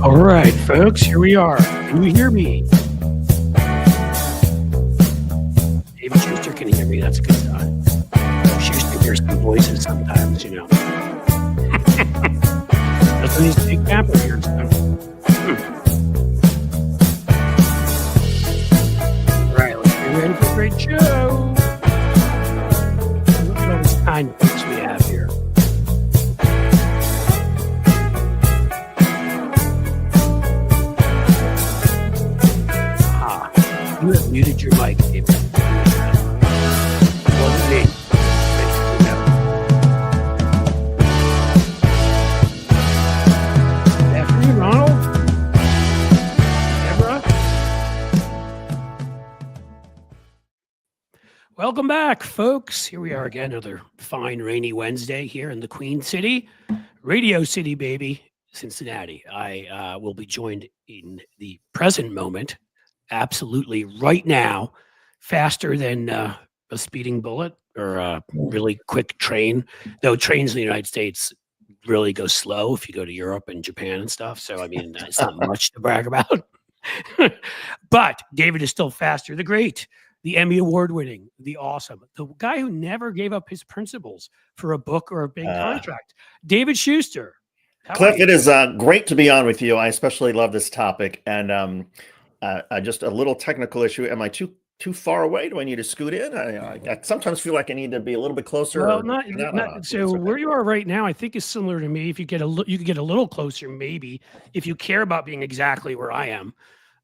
All right, folks, here we are. Can you hear me? David Schuster can hear me. That's a good sign. Schuster hears some voices sometimes, you know. Doesn't his big capper hear stuff? All right, let's get ready for a great show. Look at all these kind folks we have here. You have muted your mic, David. Wasn't me. Good afternoon, Ronald. Deborah. Welcome back, folks. Here we are again, another fine rainy Wednesday here in the Queen City, Radio City, baby, Cincinnati. I will be joined in the present moment. Absolutely, right now, faster than a speeding bullet or a really quick train. Though trains in the United States really go slow if you go to Europe and Japan and stuff. So, I mean, it's not much to brag about. But David is still faster. The great, the Emmy Award winning, the awesome, the guy who never gave up his principles for a book or a big contract, David Schuster. Cliff, it is great to be on with you. I especially love this topic. And just a little technical issue. Am I too far away? Do I need to scoot in? I sometimes feel like I need to be a little bit closer. Well, so where you are right now, I think is similar to me. If you get you could get a little closer, maybe. If you care about being exactly where I am,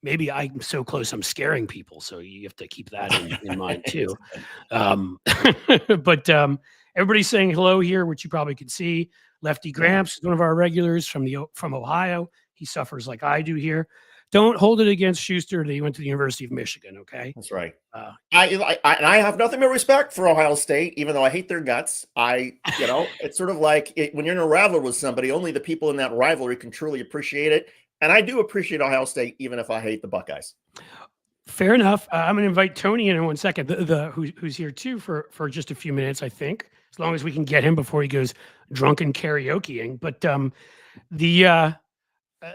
maybe I'm so close I'm scaring people. So you have to keep that in mind too. But everybody's saying hello here, which you probably could see. Lefty Gramps is one of our regulars from Ohio. He suffers like I do here. Don't hold it against Schuster that he went to the University of Michigan, okay? That's right. I have nothing but respect for Ohio State, even though I hate their guts. It's sort of like when you're in a rivalry with somebody, only the people in that rivalry can truly appreciate it. And I do appreciate Ohio State, even if I hate the Buckeyes. Fair enough. I'm going to invite Tony in 1 second, who's here too for just a few minutes, I think, as long as we can get him before he goes drunken karaokeing. But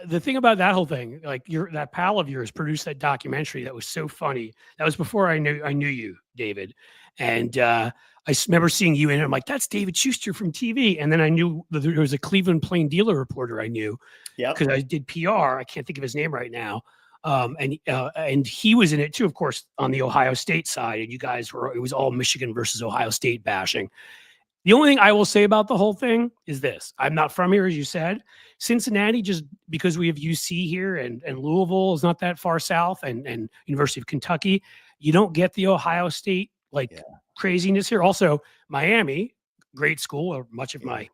the thing about that whole thing, like that pal of yours produced that documentary that was so funny. That was before I knew you, David, and I remember seeing you in it. I'm like, that's David Schuster from TV, and then I knew that there was a Cleveland Plain Dealer reporter I knew, because I did PR. I can't think of his name right now, and he was in it too, of course, on the Ohio State side. And you guys it was all Michigan versus Ohio State bashing. The only thing I will say about the whole thing is this. I'm not from here, as you said. Cincinnati, just because we have UC here and Louisville is not that far south and University of Kentucky, you don't get the Ohio State craziness here. Also, Miami, great school, or much of my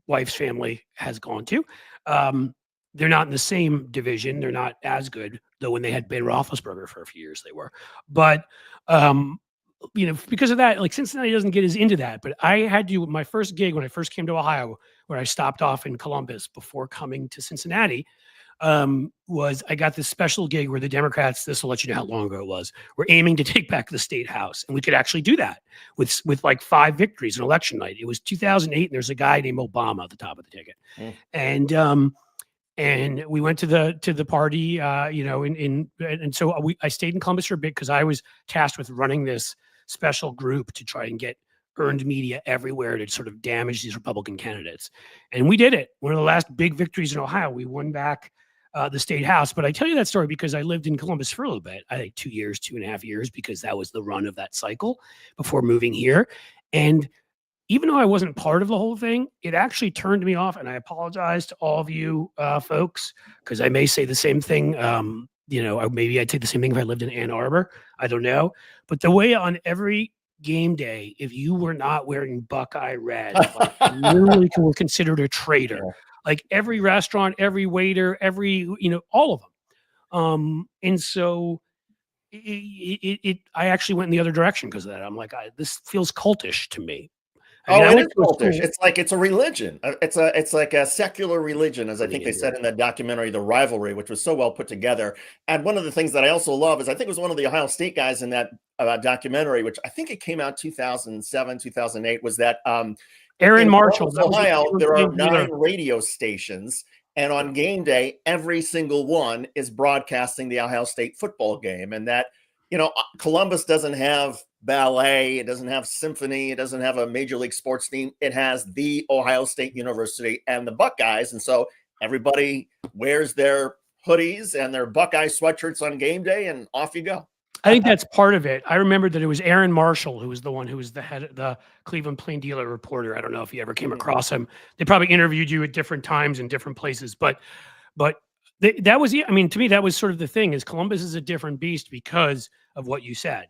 wife's family has gone to. They're not in the same division. They're not as good, though when they had Ben Roethlisberger for a few years, they were. But because of that, like Cincinnati doesn't get as into that. But I had to, my first gig when I first came to Ohio, where I stopped off in Columbus before coming to Cincinnati, was I got this special gig where the Democrats, this will let you know how long ago it was, were aiming to take back the state house. And we could actually do that with like 5 victories on election night. It was 2008, and there's a guy named Obama at the top of the ticket. And we went to the party, and so I stayed in Columbus for a bit because I was tasked with running this special group to try and get earned media everywhere to sort of damage these Republican candidates. And we did it. One of the last big victories in Ohio. We won back the state house. But I tell you that story because I lived in Columbus for a little bit. I think 2.5 years, because that was the run of that cycle before moving here. And even though I wasn't part of the whole thing, it actually turned me off. And I apologize to all of you folks, because I may say the same thing. Maybe I'd say the same thing if I lived in Ann Arbor. I don't know. But the way on every game day, if you were not wearing Buckeye red, like, literally were considered a traitor. Like every restaurant, every waiter, all of them. And so I actually went in the other direction because of that. I'm like, this feels cultish to me. It is cultish. It's like it's a religion. It's like a secular religion, as I think they said in that documentary, The Rivalry, which was so well put together. And one of the things that I also love is I think it was one of the Ohio State guys in that documentary, which I think it came out 2007, 2008, was that Aaron Marshall, Ohio, there are 9 radio stations, And on game day, every single one is broadcasting the Ohio State football game. And that, Columbus doesn't have ballet, it doesn't have symphony, it doesn't have a major league sports team. It has the Ohio State University and the Buckeyes. And so everybody wears their hoodies and their Buckeye sweatshirts on game day, and off you go. I think that's part of it. I remember that it was Aaron Marshall who was the one who was the head of the Cleveland Plain Dealer reporter. I don't know if you ever came across him. They probably interviewed you at different times in different places, but that was, I mean, to me, that was sort of the thing, is Columbus is a different beast because of what you said.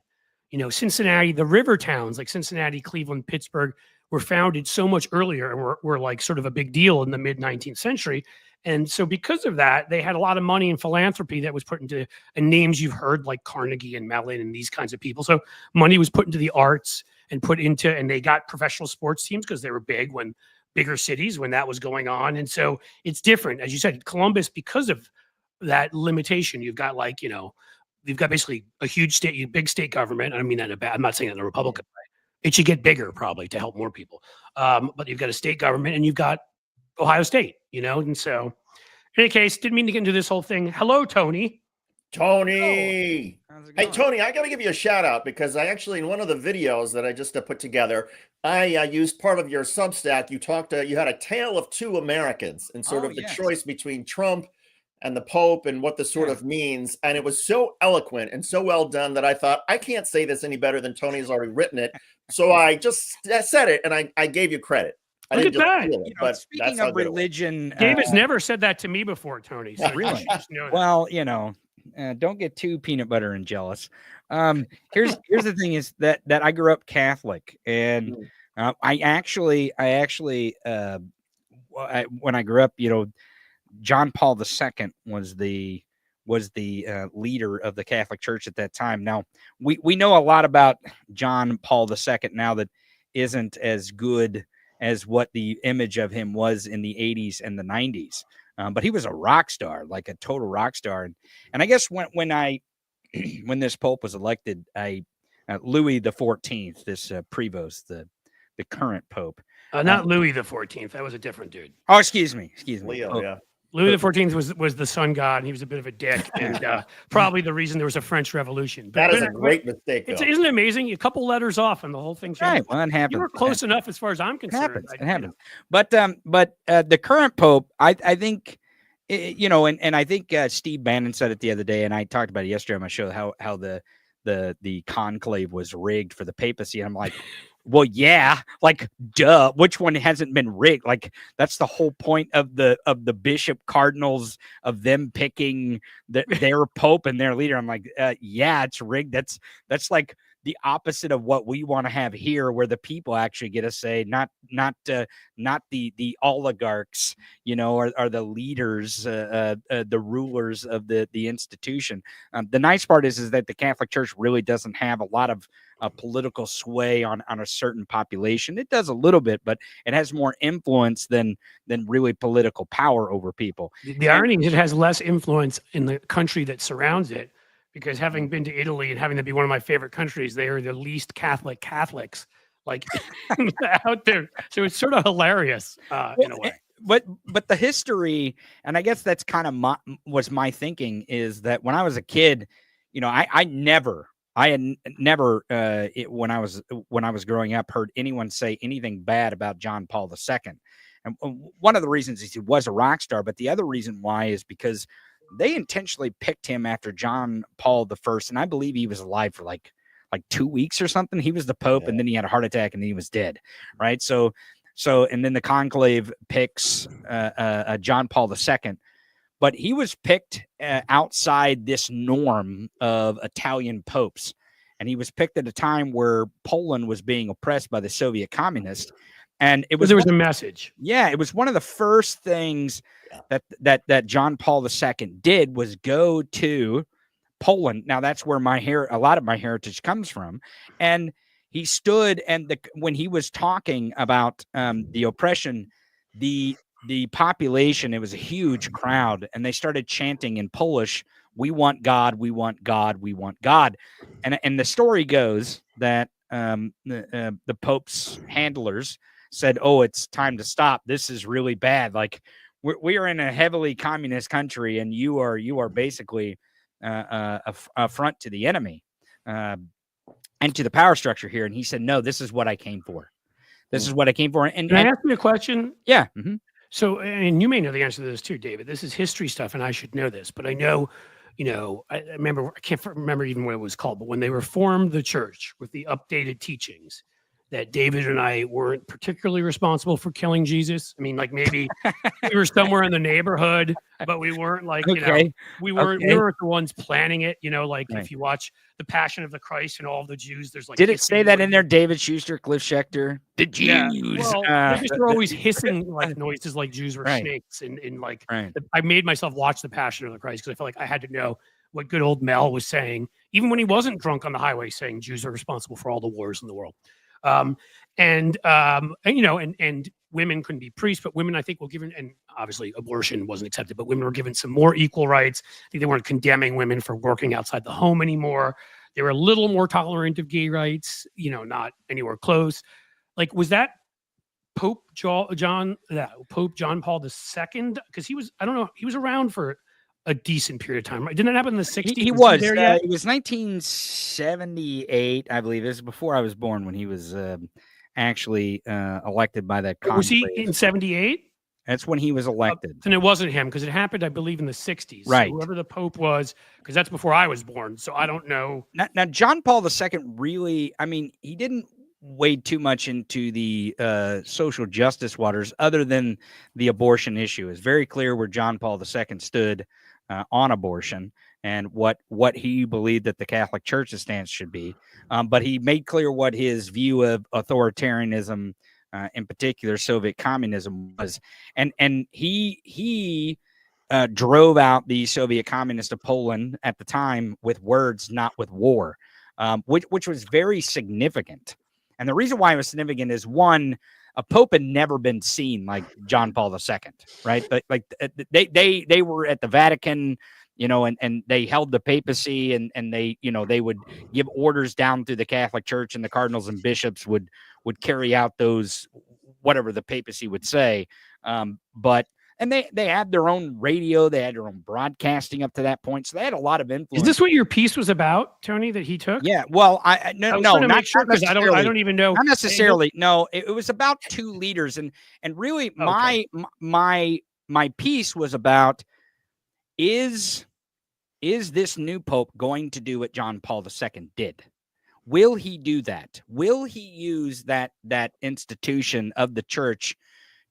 Cincinnati, the river towns like Cincinnati, Cleveland, Pittsburgh were founded so much earlier and were like sort of a big deal in the mid 19th century. And so because of that, they had a lot of money and philanthropy that was put into names you've heard, like Carnegie and Mellon and these kinds of people. So money was put into the arts and and they got professional sports teams because they were big when bigger cities when that was going on. And so it's different. As you said, Columbus, because of that limitation, you've got you've got basically a huge big state government. I don't mean that in a bad, I'm not saying that in a Republican way. It should get bigger probably to help more people. But you've got a state government and you've got Ohio State, and so in any case, didn't mean to get into this whole thing. Hello, Tony. Hey, Tony, I got to give you a shout out because I actually, in one of the videos that I just put together, I used part of your Substack. You had a tale of two Americans and sort of the choice between Trump and the Pope and what this sort of means. And it was so eloquent and so well done that I thought, I can't say this any better than Tony's already written it. So I just said it and I gave you credit. Look at that. But speaking of religion, David's never said that to me before, Tony. So really? Well, don't get too peanut butter and jealous. Here's the thing: is that I grew up Catholic, and I actually, when I grew up, John Paul II was the leader of the Catholic Church at that time. Now we know a lot about John Paul II now that isn't as good as what the image of him was in the 80s and the 90s. But he was a rock star, like a total rock star. And I guess when this Pope was elected, Louis XIV, this Prevost, the current Pope. Not Louis XIV. That was a different dude. Oh, excuse me. Leo, yeah. Louis XIV was the sun god, and he was a bit of a dick, and probably the reason there was a French Revolution. That is a great mistake. Isn't it amazing? A couple letters off, and the whole thing's right. Well, it happens. You were close enough, as far as I'm concerned. It happens. But the current Pope, I think, and I think Steve Bannon said it the other day, and I talked about it yesterday on my show how the conclave was rigged for the papacy, and I'm like. Well, yeah, like, duh. Which one hasn't been rigged? Like, that's the whole point of the bishop cardinals, of them picking their pope and their leader. I'm like, yeah, it's rigged. That's like the opposite of what we want to have here, where the people actually get a say, not the oligarchs, or the leaders, the rulers of the institution. The nice part is that the Catholic Church really doesn't have a lot of political sway on a certain population. It does a little bit, but it has more influence than really political power over people. The irony is it has less influence in the country that surrounds it, because having been to Italy and having that be one of my favorite countries, they are the least Catholics like out there. So it's sort of hilarious in a way. But the history, and I guess that's kind of was my thinking, is that when I was a kid, I had never when I was growing up heard anyone say anything bad about John Paul II. And one of the reasons is he was a rock star, but the other reason why is because they intentionally picked him after John Paul I, and I believe he was alive for like 2 weeks or something. He was the Pope, and then he had a heart attack, and then he was dead, right? So, and then the conclave picks John Paul II, but he was picked outside this norm of Italian popes, and he was picked at a time where Poland was being oppressed by the Soviet communists, and there was a message. Yeah, it was one of the first things that John Paul II did was go to Poland. Now that's where a lot of my heritage comes from, and he stood and when he was talking about the oppression, the population, it was a huge crowd, and they started chanting in Polish, "We want God, we want God, we want God," and the story goes that the Pope's handlers said, "Oh, it's time to stop. This is really bad. Like, we are in a heavily communist country, and you are basically a front to the enemy and to the power structure here. And he said, no, this is what I came for. This is what I came for. And Can I ask you a question? Yeah. So, and you may know the answer to this too, David. This is history stuff, and I should know this, but I know, I remember, I can't remember even what it was called, but when they reformed the church with the updated teachings, that David and I weren't particularly responsible for killing Jesus. I mean, like maybe we were somewhere in the neighborhood, but we weren't like, we weren't the ones planning it. Like Right. if you watch The Passion of the Christ and all of the Jews, there's like. Did it say that in there? David Schuster, Cliff Schechter, the Jews. Yeah. Well, they just were always hissing like noises like Jews were Right. snakes. And like, Right. I made myself watch The Passion of the Christ because I felt like I had to know what good old Mel was saying, even when he wasn't drunk on the highway saying Jews are responsible for all the wars in the world. And women couldn't be priests, but women, I think, were given, and obviously abortion wasn't accepted, but women were given some more equal rights. I think they weren't condemning women for working outside the home anymore. They were a little more tolerant of gay rights, not anywhere close. Like, was that Pope John Paul II? Because he was, I don't know, he was around for a decent period of time, right? Didn't it happen in the 60s? He was. There yet? It was 1978, I believe. This is before I was born when he was actually elected by that conclave. Was he in 78? That's when he was elected. Then it wasn't him because it happened, I believe, in the 60s. Right. So whoever the Pope was, because that's before I was born. So I don't know. Now, John Paul II really, I mean, he didn't wade too much into the social justice waters other than the abortion issue. It's very clear where John Paul II stood on abortion and what he believed that the Catholic Church's stance should be. But he made clear what his view of authoritarianism, in particular Soviet communism, was. And he drove out the Soviet communists of Poland at the time with words, not with war, which was very significant. And the reason why it was significant is, one, a pope had never been seen like John Paul II, right? Like they were at the Vatican, and they held the papacy, and they, they would give orders down through the Catholic Church, and the cardinals and bishops would carry out those, whatever the papacy would say. And they had their own radio, they had their own broadcasting up to that point, so they had a lot of influence. Is this what your piece was about, Tony? That he took? Yeah. Well, no, not sure, because I don't even know. Not necessarily. No, it was about two leaders, and really my piece was about is this new pope going to do what John Paul II did? Will he do that? Will he use that institution of the church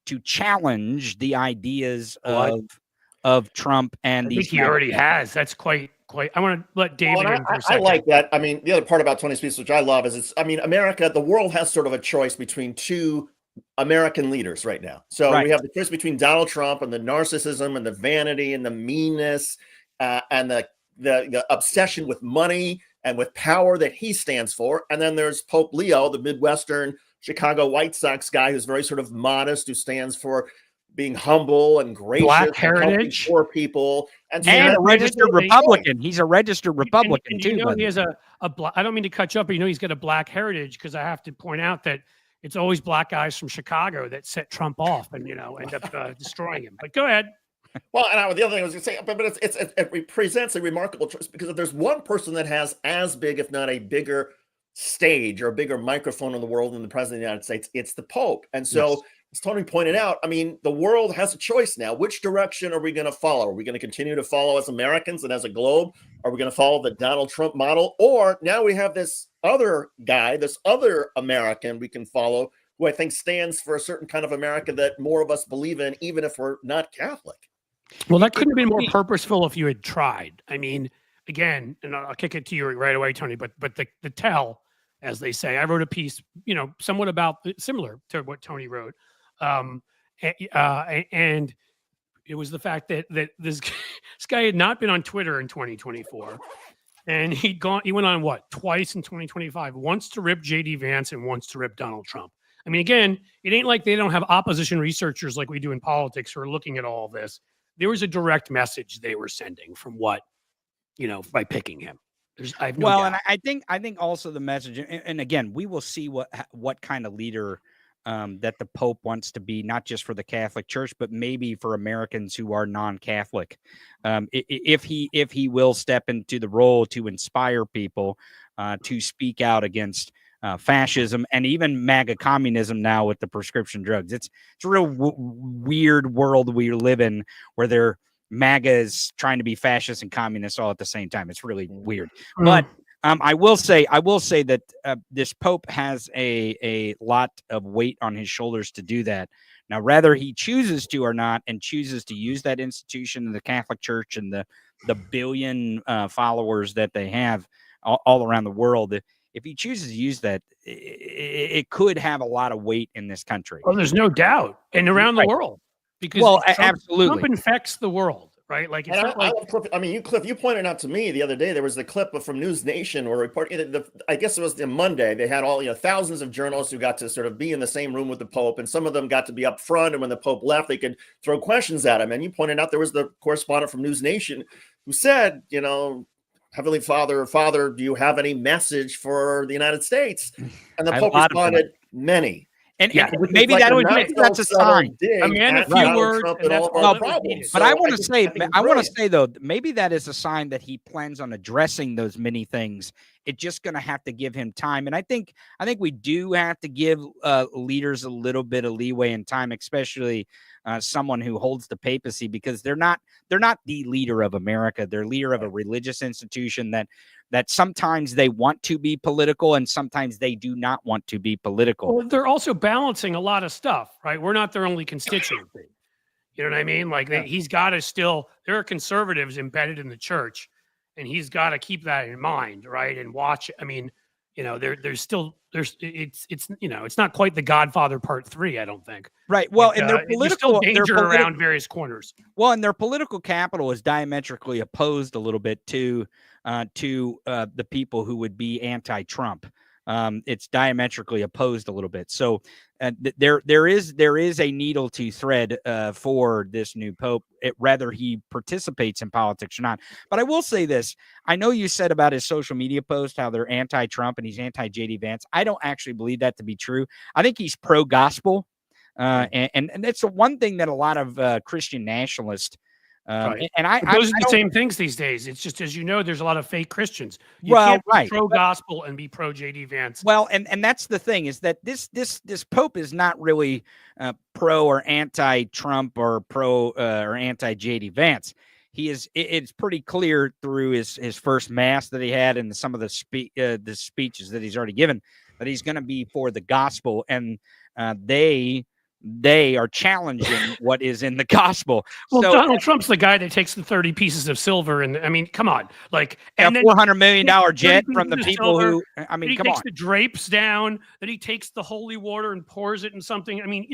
to challenge the ideas of Trump and I these? think he already has. That's quite. I want to let David in for a second. I like that. I mean, the other part about Tony's piece, which I love, is America, the world has sort of a choice between two American leaders right now. So we have the choice between Donald Trump and the narcissism and the vanity and the meanness and the obsession with money and with power that he stands for. And then there's Pope Leo, the Midwestern Chicago White Sox guy who's very sort of modest, who stands for being humble and gracious, Black heritage, poor people, and a registered Republican. He's a registered Republican and too. He has a black. I don't mean to cut you up, but he's got a black heritage, because I have to point out that it's always black guys from Chicago that set Trump off and end up destroying him. But go ahead. Well, and the other thing I was going to say, but it represents a remarkable choice, because if there's one person that has as big, if not a bigger stage or a bigger microphone in the world than the president of the United States, it's the Pope. And so, as Tony pointed out, I mean, the world has a choice now. Which direction are we going to follow? Are we going to continue to follow as Americans and as a globe? Are we going to follow the Donald Trump model? Or now we have this other guy, this other American we can follow, who I think stands for a certain kind of America that more of us believe in, even if we're not Catholic. Well, that could have been more purposeful if you had tried. I mean, again, and I'll kick it to you right away, Tony, but the tell, as they say, I wrote a piece, somewhat about similar to what Tony wrote. And it was the fact that this guy had not been on Twitter in 2024, and he went on twice in 2025, once to rip JD Vance and once to rip Donald Trump. I mean, again, it ain't like they don't have opposition researchers like we do in politics who are looking at all of this. There was a direct message they were sending from by picking him. I have no doubt. And I think also the message, and again, we will see what kind of leader that the Pope wants to be not just for the Catholic Church, but maybe for Americans who are non-Catholic. If he will step into the role to inspire people to speak out against fascism and even MAGA communism now with the prescription drugs. It's a real weird world we live in where MAGA is trying to be fascist and communist all at the same time. It's really weird. But I will say that this Pope has a lot of weight on his shoulders to do that. Now, whether he chooses to or not, and chooses to use that institution in the Catholic Church and the billion followers that they have all around the world, if he chooses to use that, it could have a lot of weight in this country. Oh, there's no doubt, and around the world, because absolutely, Trump infects the world. Right, like it's not like Cliff, you pointed out to me the other day there was the clip from News Nation where reporting I guess it was the Monday, they had all thousands of journalists who got to sort of be in the same room with the Pope, and some of them got to be up front, and when the Pope left they could throw questions at him, and you pointed out there was the correspondent from News Nation who said, Heavenly Father, do you have any message for the United States? And the Pope responded, many. And maybe that's a sign. A man, a few words, and that's all problems. But I want to say though, maybe that is a sign that he plans on addressing those many things. It's just going to have to give him time, and I think we do have to give leaders a little bit of leeway and time, especially someone who holds the papacy, because they're not the leader of America. They're leader of a religious institution that sometimes they want to be political and sometimes they do not want to be political. Well, they're also balancing a lot of stuff, right? We're not their only constituency. You know what I mean? Like he's got to there are conservatives embedded in the church, and he's got to keep that in mind, right? And watch. I mean, it's not quite The Godfather Part 3, I don't think. Right. Well, and their political danger around various corners. Well, and their political capital is diametrically opposed a little bit to the people who would be anti-Trump. It's diametrically opposed a little bit. So there is a needle to thread for this new Pope, whether he participates in politics or not. But I will say this. I know you said about his social media post how they're anti-Trump and he's anti-J.D. Vance. I don't actually believe that to be true. I think he's pro-gospel. And that's the one thing that a lot of Christian nationalists right. And those are the same things these days. It's just, as you know, there's a lot of fake Christians. You can't be pro-gospel and be pro-J.D. Vance. Well, and that's the thing, is that this Pope is not really pro or anti-Trump or pro or anti-J.D. Vance. It's pretty clear through his first mass that he had and some of the speeches that he's already given that he's going to be for the gospel, and they are challenging what is in the gospel. Well, so, Donald Trump's the guy that takes the 30 pieces of silver, and I mean, come on, like a $400 million jet from the people who, I mean, come on. He takes the drapes down, then he takes the holy water and pours it in something. I mean,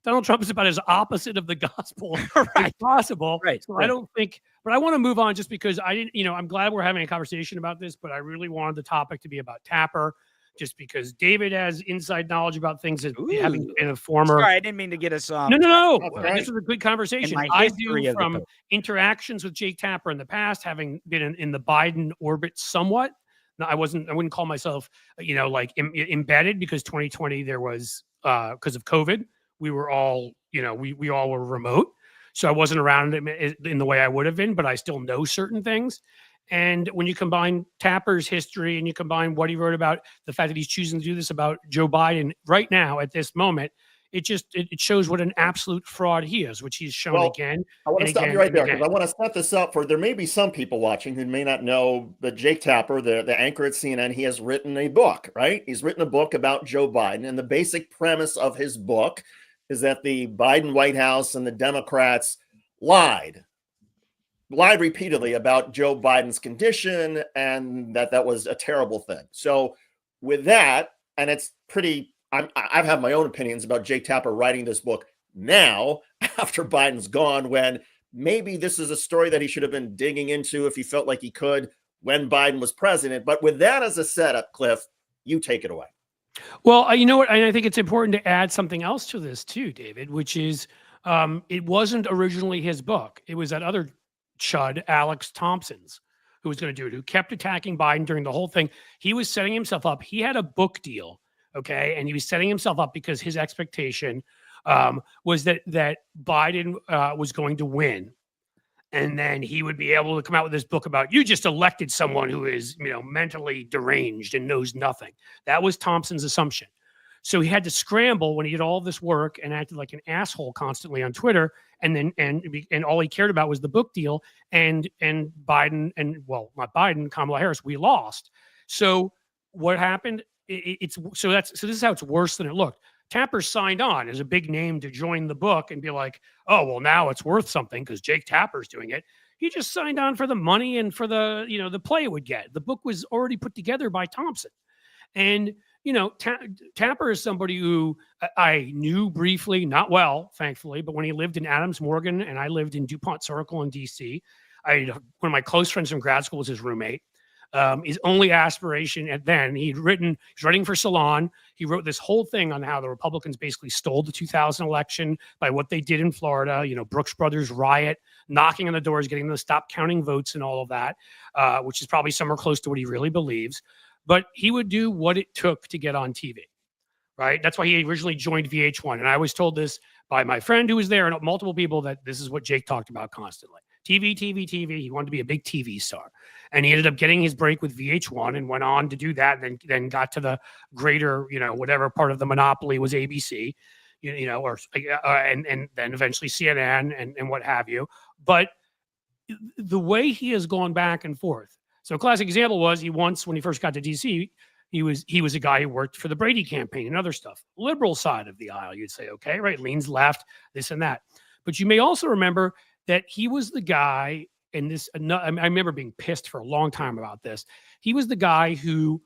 Donald Trump is about as opposite of the gospel as possible. Right. So I don't think, but I want to move on just because I didn't, I'm glad we're having a conversation about this, but I really wanted the topic to be about Tapper. Just because David has inside knowledge about things that having been a former. Sorry, I didn't mean to get us off. No. Right. This was a good conversation. I do from interactions with Jake Tapper in the past, having been in the Biden orbit somewhat. No, I wouldn't call myself, embedded, because 2020 there was because of COVID. We were all, we all were remote, so I wasn't around in the way I would have been, but I still know certain things. And when you combine Tapper's history and you combine what he wrote about the fact that he's choosing to do this about Joe Biden right now at this moment, it shows what an absolute fraud he is, which he's shown again. I want to stop you right there because I want to set this up for, there may be some people watching who may not know that Jake Tapper, the anchor at CNN, he has written a book, right? He's written a book about Joe Biden, and the basic premise of his book is that the Biden White House and the Democrats lied repeatedly about Joe Biden's condition, and that was a terrible thing. So with that, and it's pretty, I've had my own opinions about Jake Tapper writing this book now after Biden's gone, when maybe this is a story that he should have been digging into if he felt like he could when Biden was president. But with that as a setup, Cliff, you take it away. Well, you know what? I think it's important to add something else to this too, David, which is it wasn't originally his book. It was that other chud, Alex Thompson's, who was going to do it, who kept attacking Biden during the whole thing. He was setting himself up. He had a book deal Okay. And he was setting himself up because his expectation was that Biden was going to win. And then he would be able to come out with this book about you just elected someone who is, mentally deranged and knows nothing. That was Thompson's assumption. So he had to scramble when he did all this work and acted like an asshole constantly on Twitter. And all he cared about was the book deal. And Biden not Biden, Kamala Harris, we lost. So what happened? This is how it's worse than it looked. Tapper signed on as a big name to join the book and be like, oh, well, now it's worth something because Jake Tapper's doing it. He just signed on for the money and for the, the play it would get. The book was already put together by Thompson. And, Tapper is somebody who I knew briefly, not well, thankfully, but when he lived in Adams Morgan and I lived in DuPont Circle in DC, one of my close friends from grad school was his roommate. His only aspiration he's writing for Salon. He wrote this whole thing on how the Republicans basically stole the 2000 election by what they did in Florida, Brooks Brothers riot, knocking on the doors, getting them to stop counting votes and all of that, which is probably somewhere close to what he really believes. But he would do what it took to get on TV, right? That's why he originally joined VH1. And I was told this by my friend who was there and multiple people that this is what Jake talked about constantly. TV. He wanted to be a big TV star. And he ended up getting his break with VH1 and went on to do that. And then got to the greater, whatever part of the monopoly was ABC, and then eventually CNN and what have you. But the way he has gone back and forth. So a classic example was when he first got to DC, he was a guy who worked for the Brady campaign and other stuff. Liberal side of the aisle, you'd say, okay, right, leans left, this and that. But you may also remember that he was the guy, and I remember being pissed for a long time about this. He was the guy who,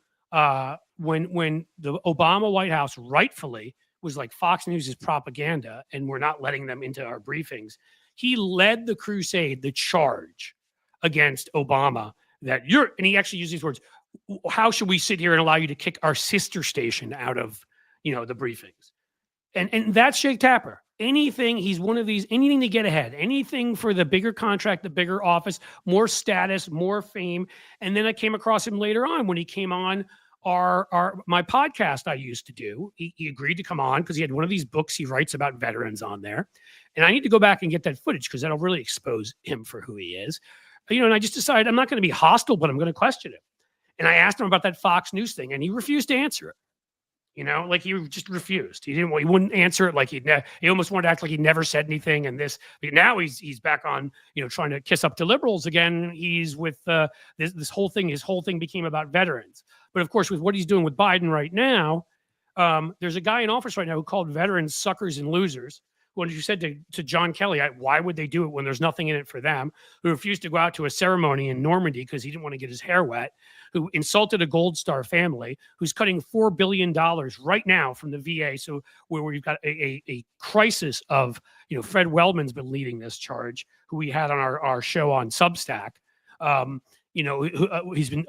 when the Obama White House rightfully was like Fox News is propaganda and we're not letting them into our briefings, he led the crusade, the charge against Obama and he actually used these words, how should we sit here and allow you to kick our sister station out of, the briefings? And that's Jake Tapper. He's one of these, anything to get ahead, anything for the bigger contract, the bigger office, more status, more fame. And then I came across him later on when he came on my podcast I used to do. He agreed to come on because he had one of these books he writes about veterans on there. And I need to go back and get that footage because that'll really expose him for who he is. And I just decided I'm not going to be hostile, but I'm going to question him. And I asked him about that Fox News thing, and he refused to answer it. He just refused. He wouldn't answer it. Like he almost wanted to act like he never said anything. And now he's back on, trying to kiss up to liberals again. He's with this whole thing. His whole thing became about veterans. But of course, with what he's doing with Biden right now, there's a guy in office right now who called veterans suckers and losers. When you said to John Kelly, why would they do it when there's nothing in it for them, who refused to go out to a ceremony in Normandy because he didn't want to get his hair wet, who insulted a Gold Star family, who's cutting $4 billion right now from the VA. So where we've got a crisis of, Fred Wellman's been leading this charge, who we had on our show on Substack. He's been,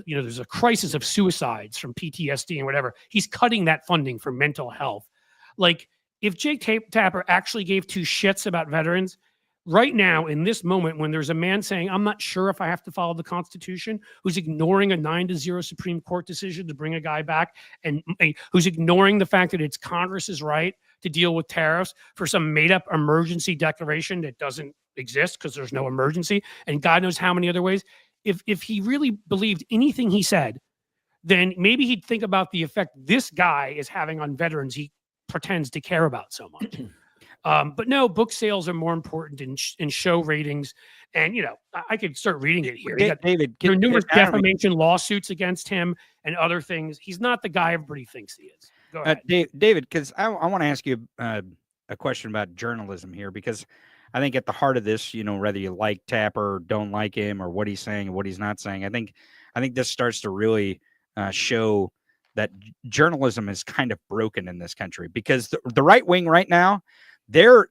there's a crisis of suicides from PTSD and whatever. He's cutting that funding for mental health. Like, if Jake Tapper actually gave two shits about veterans, right now, in this moment, when there's a man saying, I'm not sure if I have to follow the Constitution, who's ignoring a 9-0 Supreme Court decision to bring a guy back, and who's ignoring the fact that it's Congress's right to deal with tariffs for some made-up emergency declaration that doesn't exist because there's no emergency, and God knows how many other ways. If he really believed anything he said, then maybe he'd think about the effect this guy is having on veterans he pretends to care about so much. But no, book sales are more important in show ratings. And, I could start reading it here. David, there are numerous defamation lawsuits against him and other things. He's not the guy everybody thinks he is. Go ahead. David, because I want to ask you a question about journalism here, because I think at the heart of this, whether you like Tapper or don't like him or what he's saying and what he's not saying, I think this starts to really show that journalism is kind of broken in this country, because the right wing right now, their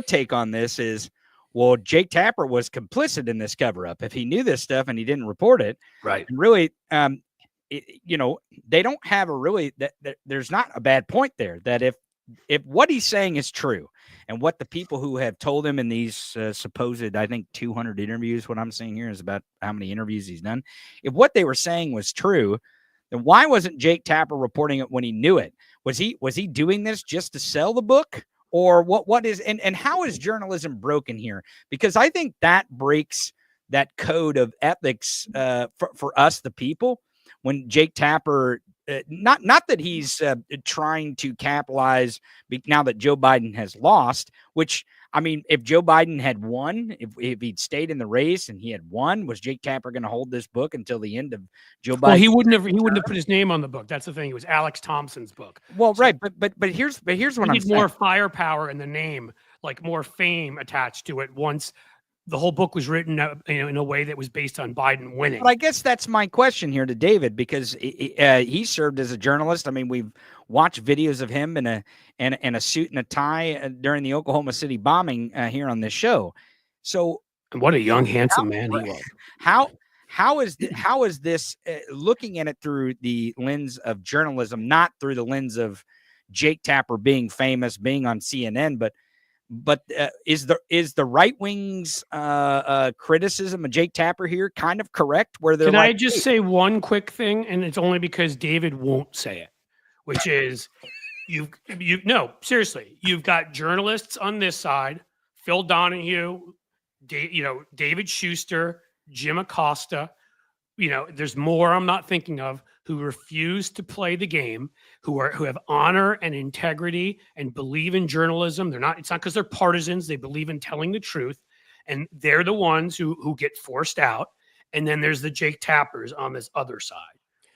take on this is, well, Jake Tapper was complicit in this cover up. If he knew this stuff and he didn't report it, right? And really, they don't have that there's not a bad point there. That if what he's saying is true, and what the people who have told him in these supposed, I think 200 interviews, what I'm seeing here is about how many interviews he's done. If what they were saying was true, then why wasn't Jake Tapper reporting it when he knew it? Was he doing this just to sell the book? Or what is, and how is journalism broken here? Because I think that breaks that code of ethics for us, the people, when Jake Tapper, not that he's trying to capitalize now that Joe Biden has lost, which, I mean, if Joe Biden had won, if he'd stayed in the race and he had won, was Jake Tapper going to hold this book until the end of Joe Biden? Well, he wouldn't have put his name on the book. That's the thing. It was Alex Thompson's book. Well, so, right, but here's what I'm saying. More firepower in the name, like more fame attached to it once the whole book was written in a way that was based on Biden winning. But I guess that's my question here to David, because he served as a journalist. I mean, we've watched videos of him in a suit and a tie during the Oklahoma City bombing here on this show. So, and what a young, handsome man he was. How is this looking at it through the lens of journalism, not through the lens of Jake Tapper being famous, being on CNN, but is the right wing's criticism of Jake Tapper here kind of correct? Where they're I just say one quick thing, and it's only because David won't say it, which is seriously, you've got journalists on this side, Phil Donahue, David Schuster, Jim Acosta. There's more I'm not thinking of, who refuse to play the game, who have honor and integrity and believe in journalism. It's not because they're partisans. They believe in telling the truth. And they're the ones who get forced out. And then there's the Jake Tappers on this other side.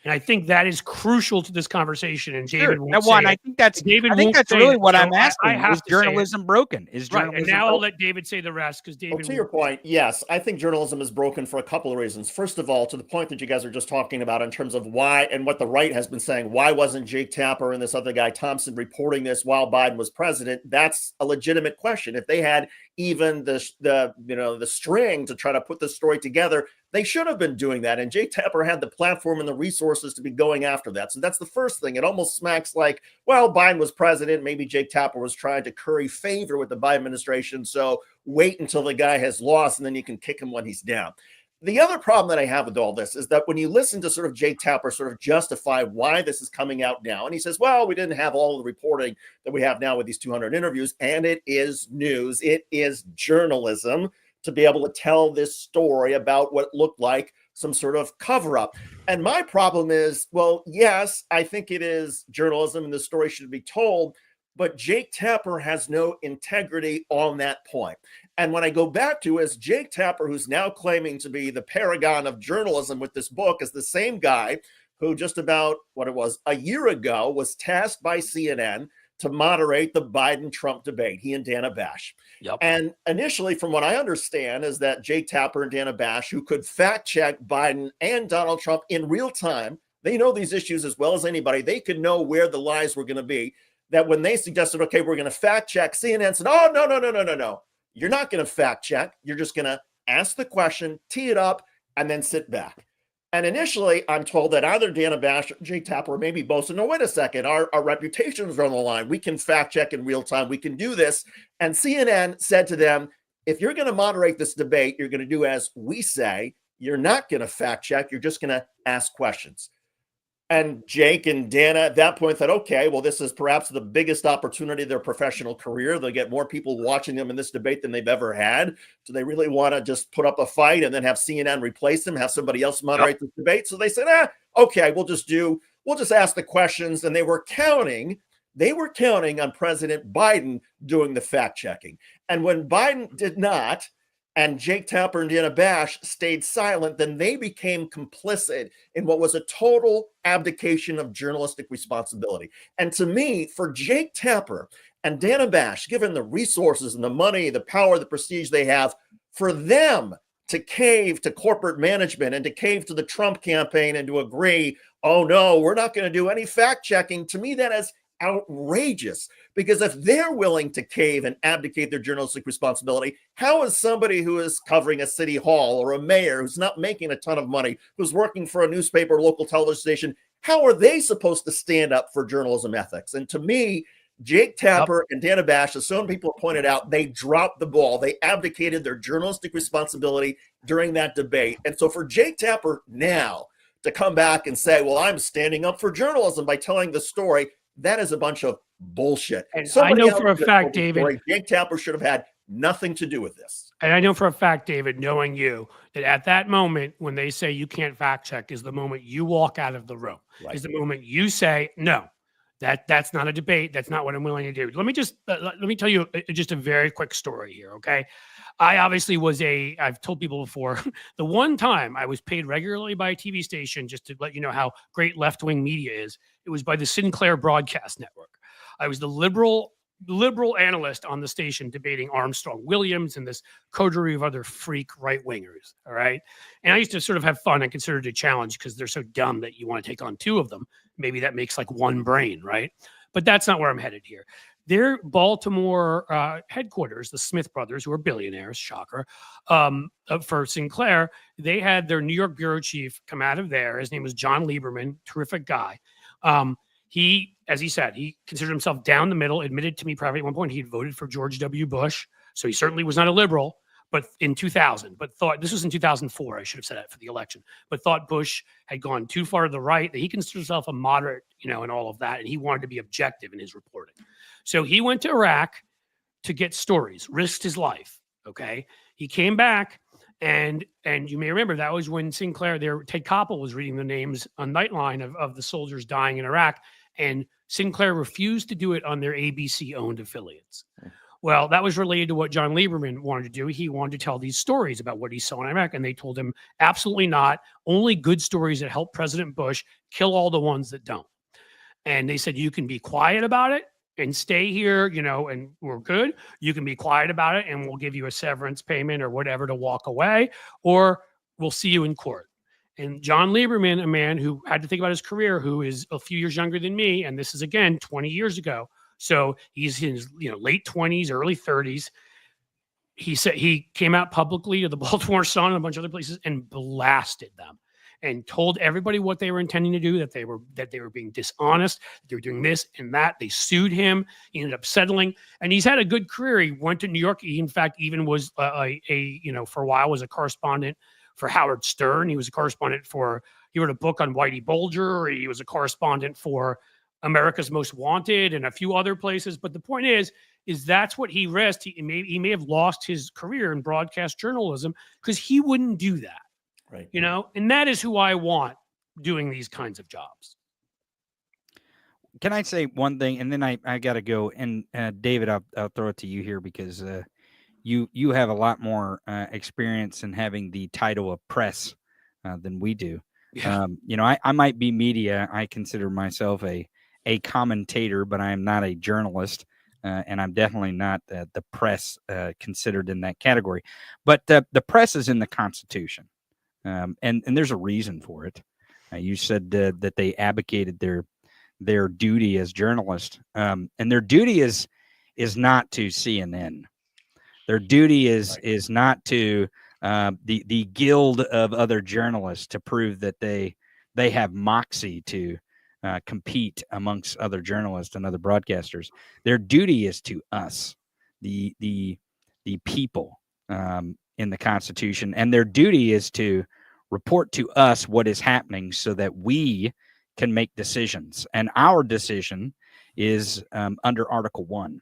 And I think that is crucial to this conversation. And David won't say it. I think that's really what I'm asking. Is journalism broken? Is journalism right? And now I'll let David say the rest, because David. Well, to your point, yes, I think journalism is broken for a couple of reasons. First of all, to the point that you guys are just talking about in terms of why, and what the right has been saying, why wasn't Jake Tapper and this other guy Thompson reporting this while Biden was president? That's a legitimate question. If they had even the string to try to put this story together, they should have been doing that. And Jake Tapper had the platform and the resources to be going after that. So that's the first thing. It almost smacks like, well, Biden was president. Maybe Jake Tapper was trying to curry favor with the Biden administration. So wait until the guy has lost, and then you can kick him when he's down. The other problem that I have with all this is that when you listen to sort of Jake Tapper sort of justify why this is coming out now, and he says, well, we didn't have all the reporting that we have now with these 200 interviews, and it is news. It is journalism to be able to tell this story about what looked like some sort of cover-up. And my problem is, well, yes, I think it is journalism and the story should be told, but Jake Tapper has no integrity on that point. And when I go back to is Jake Tapper, who's now claiming to be the paragon of journalism with this book, is the same guy who just about, a year ago was tasked by CNN to moderate the Biden-Trump debate, he and Dana Bash. Yep. And initially, from what I understand, is that Jake Tapper and Dana Bash, who could fact-check Biden and Donald Trump in real time, they know these issues as well as anybody. They could know where the lies were going to be, that when they suggested, okay, we're going to fact-check, CNN said, oh, no. You're not going to fact-check. You're just going to ask the question, tee it up, and then sit back. And initially, I'm told that either Dana Bash or Jake Tapper, or maybe both, said, no, wait a second, our reputations are on the line. We can fact check in real time. We can do this. And CNN said to them, if you're going to moderate this debate, you're going to do as we say. You're not going to fact check. You're just going to ask questions. And Jake and Dana at that point thought, okay, well, this is perhaps the biggest opportunity of their professional career. They'll get more people watching them in this debate than they've ever had. Do they really want to just put up a fight and then have CNN replace them, have somebody else moderate this debate? So they said, okay, we'll just ask the questions. And they were counting on President Biden doing the fact checking. And when Biden did not, and Jake Tapper and Dana Bash stayed silent, then they became complicit in what was a total abdication of journalistic responsibility. And to me, for Jake Tapper and Dana Bash, given the resources and the money, the power, the prestige they have, for them to cave to corporate management and to cave to the Trump campaign and to agree, oh no, we're not going to do any fact checking, to me that is outrageous. Because if they're willing to cave and abdicate their journalistic responsibility, how is somebody who is covering a city hall or a mayor who's not making a ton of money, who's working for a newspaper or local television station, how are they supposed to stand up for journalism ethics? And to me, Jake Tapper and Dana Bash, as some people pointed out, they dropped the ball. They abdicated their journalistic responsibility during that debate. And so for Jake Tapper now to come back and say, well, I'm standing up for journalism by telling the story. That is a bunch of bullshit. And Somebody I know else for a should have fact, told the David, story. Jake Tapper should have had nothing to do with this. and I know for a fact, David, knowing you, that at that moment when they say you can't fact check is the moment you walk out of the room. Right. Is the moment you say, no, that's not a debate. That's not what I'm willing to do. Let me just let me tell you just a very quick story here, okay? I obviously I've told people before, the one time I was paid regularly by a TV station, just to let you know how great left-wing media is, it was by the Sinclair Broadcast Network. I was the liberal analyst on the station debating Armstrong Williams and this coterie of other freak right-wingers, all right? And I used to sort of have fun and consider it a challenge because they're so dumb that you want to take on two of them. Maybe that makes like one brain, right? But that's not where I'm headed here. Their Baltimore headquarters, the Smith brothers, who are billionaires, shocker, for Sinclair, they had their New York bureau chief come out of there. His name was John Lieberman, terrific guy. He, as he said, he considered himself down the middle, admitted to me privately at one point he had voted for George W. Bush. So he certainly was not a liberal, but in 2000, but thought, this was in 2004, I should have said that for the election, but thought Bush had gone too far to the right, that he considered himself a moderate, and all of that. And he wanted to be objective in his reporting. So he went to Iraq to get stories, risked his life. Okay. He came back and you may remember that was when Sinclair Ted Koppel was reading the names on Nightline of the soldiers dying in Iraq. And Sinclair refused to do it on their ABC owned affiliates. Well, that was related to what John Lieberman wanted to do. He wanted to tell these stories about what he saw in Iraq. And they told him, absolutely not. Only good stories that help President Bush, kill all the ones that don't. And they said, you can be quiet about it and stay here, and we're good. You can be quiet about it and we'll give you a severance payment or whatever to walk away, or we'll see you in court. And John Lieberman, a man who had to think about his career, who is a few years younger than me, and this is, again, 20 years ago. So he's in his late 20s, early 30s. He said he came out publicly to the Baltimore Sun and a bunch of other places and blasted them and told everybody what they were intending to do, that they were being dishonest, that they were doing this and that. They sued him. He ended up settling, and he's had a good career. He went to New York. He, in fact, even was for a while was a correspondent for Howard Stern. He was a correspondent he wrote a book on Whitey Bulger. He was a correspondent for America's Most Wanted and a few other places. But the point is that's what he risked. He may have lost his career in broadcast journalism because he wouldn't do that. Right. And that is who I want doing these kinds of jobs. Can I say one thing? And then I got to go. And David, I'll throw it to you here because you have a lot more experience in having the title of press than we do. Yeah. I might be media. I consider myself a commentator, but I am not a journalist. And I'm definitely not the press considered in that category. But the press is in the Constitution. And there's a reason for it. You said that they advocated their duty as journalists, and their duty is not to CNN. Their duty is not to the guild of other journalists to prove that they have moxie to compete amongst other journalists and other broadcasters. Their duty is to us, the people. In the Constitution, and their duty is to report to us what is happening so that we can make decisions. And our decision is under Article 1.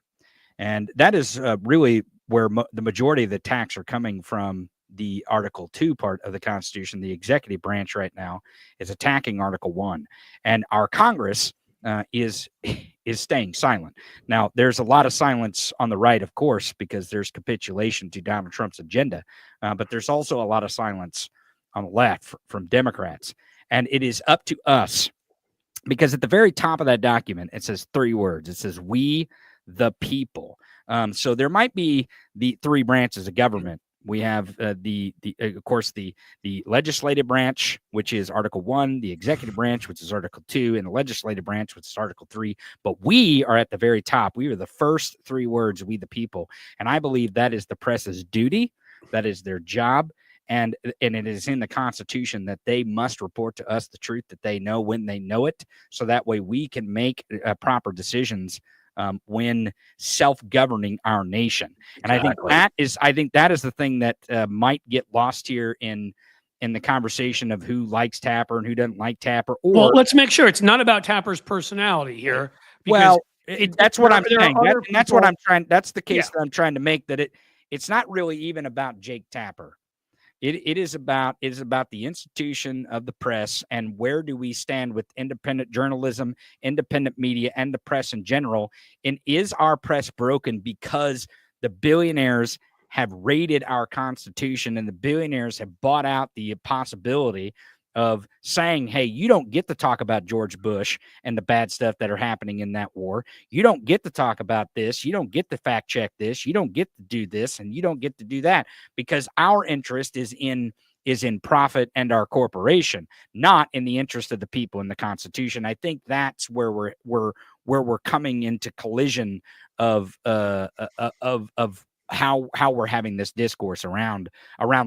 And that is really where the majority of the attacks are coming from. The Article 2 part of the Constitution, the executive branch right now is attacking Article 1. And our Congress is staying silent. Now, there's a lot of silence on the right, of course, because there's capitulation to Donald Trump's agenda. But there's also a lot of silence on the left from Democrats. And it is up to us, because at the very top of that document, it says 3 words. It says, we, the people. So there might be the 3 branches of government. We have of course, the legislative branch, which is Article 1, the executive branch, which is Article 2, and the legislative branch, which is Article 3. But we are at the very top. We are the first 3 words, we the people. And I believe that is the press's duty. That is their job. And it is in the Constitution that they must report to us the truth that they know when they know it. So that way we can make proper decisions when self-governing our nation. And exactly. I think that is the thing that might get lost here in in the conversation of who likes Tapper and who doesn't like Tapper. Or well, let's make sure it's not about Tapper's personality here. Well, that's what I'm saying. That's what I'm trying. That's the case that I'm trying to make, that it's not really even about Jake Tapper. It is about the institution of the press, and where do we stand with independent journalism, independent media, and the press in general. And is our press broken because the billionaires have raided our Constitution, and the billionaires have bought out the possibility of saying, hey, you don't get to talk about George Bush and the bad stuff that are happening in that war. You don't get to talk about this. You don't get to fact check this. You don't get to do this, and you don't get to do that, because our interest is in profit and our corporation, not in the interest of the people in the Constitution. I think that's where we're coming into collision of how we're having this discourse around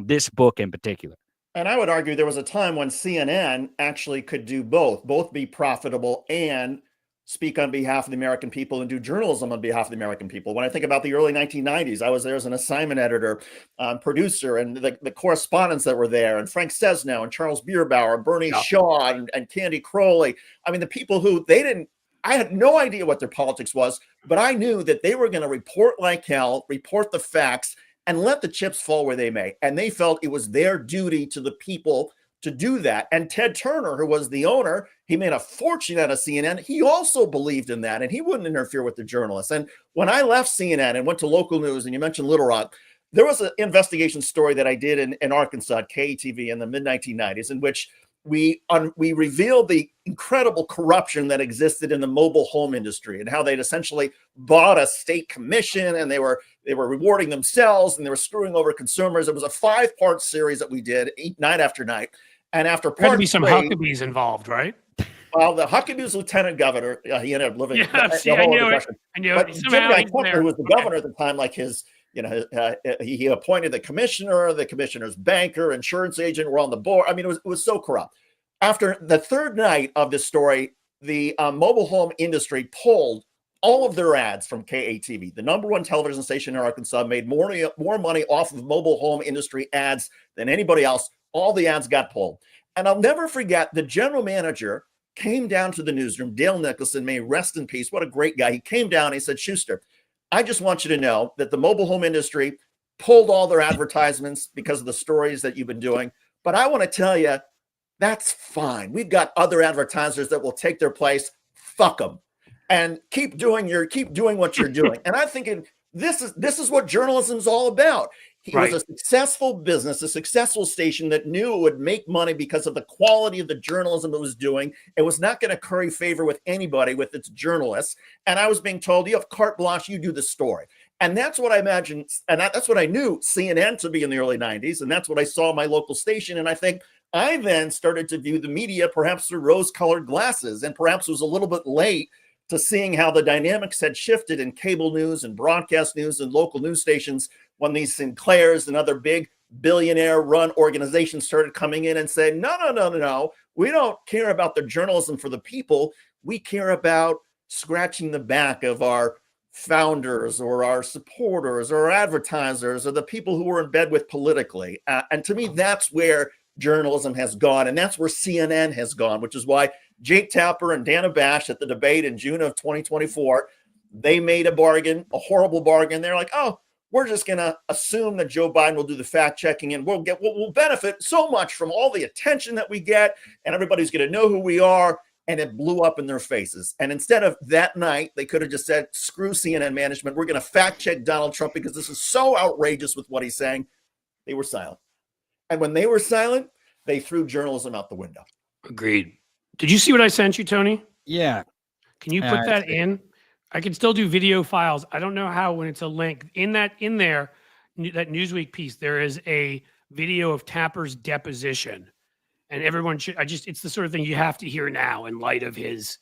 this book in particular. And I would argue there was a time when CNN actually could do both be profitable and speak on behalf of the American people and do journalism on behalf of the American people. When I think about the early 1990s, I was there as an assignment editor, producer, and the correspondents that were there, and Frank Sesno and Charles Bierbauer, and Bernie Shaw and Candy Crowley. I mean, the people who I had no idea what their politics was, but I knew that they were going to report like hell, report the facts, and let the chips fall where they may. And they felt it was their duty to the people to do that. And Ted Turner, who was the owner, he made a fortune out of CNN. He also believed in that, and he wouldn't interfere with the journalists. And when I left CNN and went to local news, and you mentioned Little Rock, there was an investigation story that I did in Arkansas, KATV, in the mid-1990s, in which we revealed the incredible corruption that existed in the mobile home industry, and how they'd essentially bought a state commission, and they were rewarding themselves, and they were screwing over consumers. It was a 5-part series that we did night after night. And after part, there had to be some Huckabees involved, right? Well, the Huckabee's lieutenant governor, he ended up living. Yeah, see, I knew it. But Jim Guy Tucker, who was the governor at the time, like he appointed the commissioner's banker, insurance agent, were on the board. I mean, it was so corrupt. After the third night of this story, the mobile home industry pulled all of their ads from KATV, the #1 television station in Arkansas, made more money off of mobile home industry ads than anybody else. All the ads got pulled. And I'll never forget, the general manager came down to the newsroom, Dale Nicholson, may rest in peace. What a great guy. He came down, he said, Schuster, I just want you to know that the mobile home industry pulled all their advertisements because of the stories that you've been doing. But I want to tell you, that's fine. We've got other advertisers that will take their place. Fuck them. And keep doing what you're doing. And I'm thinking, this is what journalism is all about. He was a successful business, a successful station that knew it would make money because of the quality of the journalism it was doing. It was not going to curry favor with anybody, with its journalists. And I was being told, you have carte blanche, you do the story. And that's what I imagined. And that's what I knew CNN to be in the early 90s. And that's what I saw in my local station. And I think I then started to view the media perhaps through rose-colored glasses, and perhaps was a little bit late to seeing how the dynamics had shifted in cable news and broadcast news and local news stations when these Sinclairs and other big billionaire-run organizations started coming in and saying, no, we don't care about the journalism for the people. We care about scratching the back of our founders or our supporters or our advertisers or the people who we're in bed with politically. And to me, that's where journalism has gone, and that's where CNN has gone, which is why Jake Tapper and Dana Bash at the debate in June of 2024, they made a bargain, a horrible bargain. They're like, oh, we're just going to assume that Joe Biden will do the fact checking, and we'll benefit so much from all the attention that we get, and everybody's going to know who we are. And it blew up in their faces. And instead of that night, they could have just said, screw CNN management. We're going to fact check Donald Trump because this is so outrageous with what he's saying. They were silent. And when they were silent, they threw journalism out the window. Agreed. Did you see what I sent you, Tony? Yeah. Can you put that in? I can still do video files. I don't know how when it's a link. In there, that Newsweek piece, there is a video of Tapper's deposition. And everyone should, it's the sort of thing you have to hear now in light of his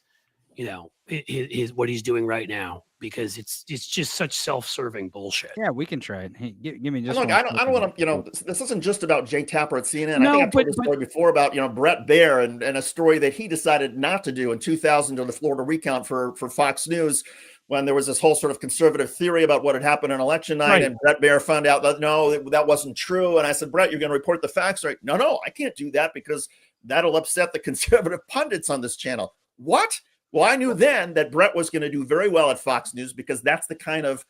what he's doing right now, because it's just such self-serving bullshit. Yeah, we can try it. Hey, give me just. Look, I don't want to. This isn't just about Jake Tapper at CNN. No, I think I've told this story before about Brett Baer and a story that he decided not to do in 2000 on the Florida recount for Fox News, when there was this whole sort of conservative theory about what had happened on election night, Right. and Bret Baier found out that no, that wasn't true. And I said, Bret, you're going to report the facts, right? No, I can't do that because that'll upset the conservative pundits on this channel. What? Well, I knew then that Bret was going to do very well at Fox News because that's the kind of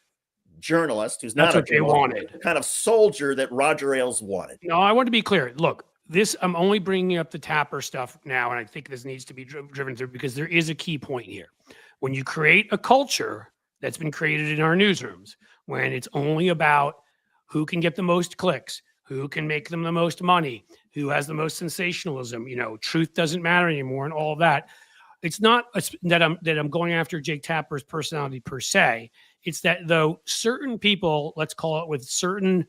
journalist who's not That's what they wanted. the kind of soldier that Roger Ailes wanted. No, I want to be clear. Look, this I'm only bringing up the Tapper stuff now, and I think this needs to be driven through because there is a key point here. When you create a culture that's been created in our newsrooms, when it's only about who can get the most clicks, who can make them the most money, who has the most sensationalism, truth doesn't matter anymore, and all of that. It's not that I'm going after Jake Tapper's personality per se. It's that though certain people, let's call it with certain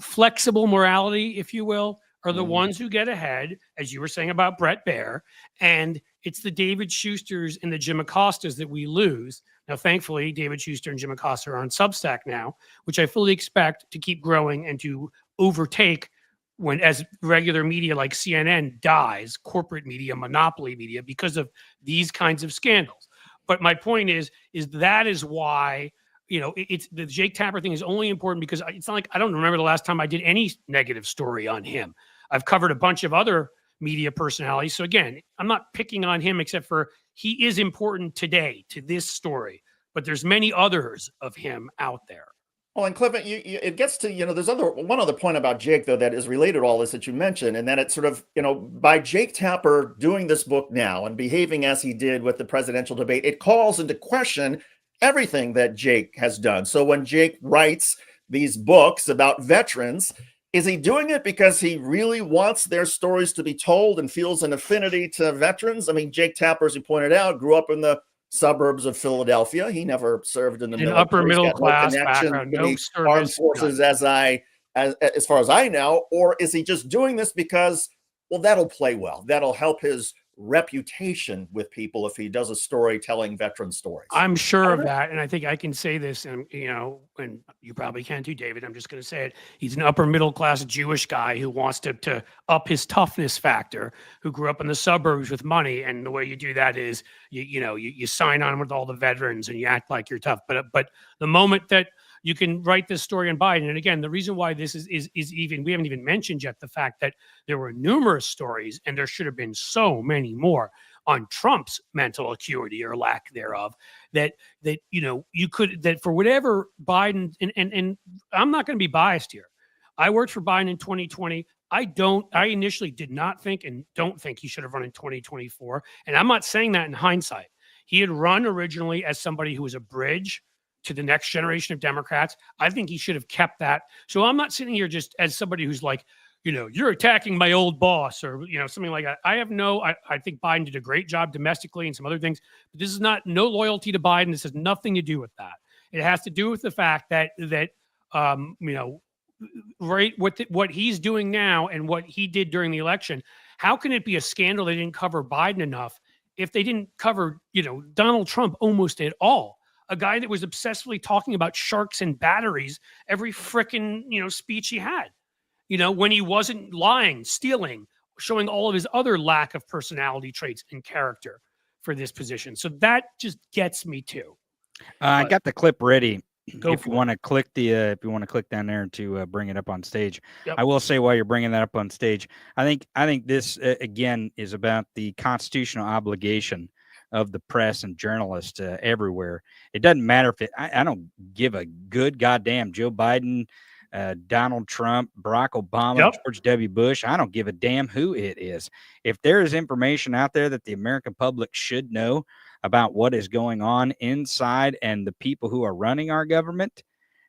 flexible morality, if you will, are the ones who get ahead, as you were saying about Bret Baier, and it's the David Schusters and the Jim Acostas that we lose. Now, thankfully, David Schuster and Jim Acosta are on Substack now, which I fully expect to keep growing and to overtake when as regular media like CNN dies, corporate media, monopoly media, because of these kinds of scandals. But my point is that is why, it's the Jake Tapper thing is only important because it's not like I don't remember the last time I did any negative story on him. I've covered a bunch of other media personalities. So again, I'm not picking on him except for he is important today to this story, but there's many others of him out there. Well, and Cliff, it gets to, there's one other point about Jake, though, that is related to all this that you mentioned. And then it's sort of, by Jake Tapper doing this book now and behaving as he did with the presidential debate, it calls into question everything that Jake has done. So when Jake writes these books about veterans, is he doing it because he really wants their stories to be told and feels an affinity to veterans? I mean, Jake Tapper, as you pointed out, grew up in the suburbs of Philadelphia. He never served in the military. Upper middle class background, no armed forces, as far as I know. Or is he just doing this because, well, that'll play well, that'll help his reputation with people if he does a story telling veteran stories? I'm sure of that, and I think I can say this, and and you probably can too, David. I'm just going to say it. He's an upper middle class Jewish guy who wants to up his toughness factor, who grew up in the suburbs with money, and the way you do that is you sign on with all the veterans and you act like you're tough. But the moment that you can write this story on Biden, and again, the reason why this is even, we haven't even mentioned yet the fact that there were numerous stories, and there should have been so many more on Trump's mental acuity or lack thereof, that you could, that for whatever Biden, and I'm not going to be biased here. I worked for Biden in 2020. I initially did not think and don't think he should have run in 2024. And I'm not saying that in hindsight. He had run originally as somebody who was a bridge to the next generation of Democrats. I think he should have kept that. So I'm not sitting here just as somebody who's like, you're attacking my old boss or, something like that. I think Biden did a great job domestically and some other things, but this is no loyalty to Biden. This has nothing to do with that. It has to do with the fact that right, what he's doing now and what he did during the election, how can it be a scandal they didn't cover Biden enough if they didn't cover, Donald Trump almost at all? A guy that was obsessively talking about sharks and batteries every frickin', speech he had, when he wasn't lying, stealing, showing all of his other lack of personality traits and character for this position. So that just gets me too. I got the clip ready. If you want to click if you want to click down there to bring it up on stage. Yep. I will say while you're bringing that up on stage, I think this again is about the constitutional obligation of the press and journalists everywhere. It doesn't matter if I don't give a good goddamn Joe Biden, Donald Trump, Barack Obama, Yep. George W. Bush. I don't give a damn who it is. If there is information out there that the American public should know about what is going on inside and the people who are running our government,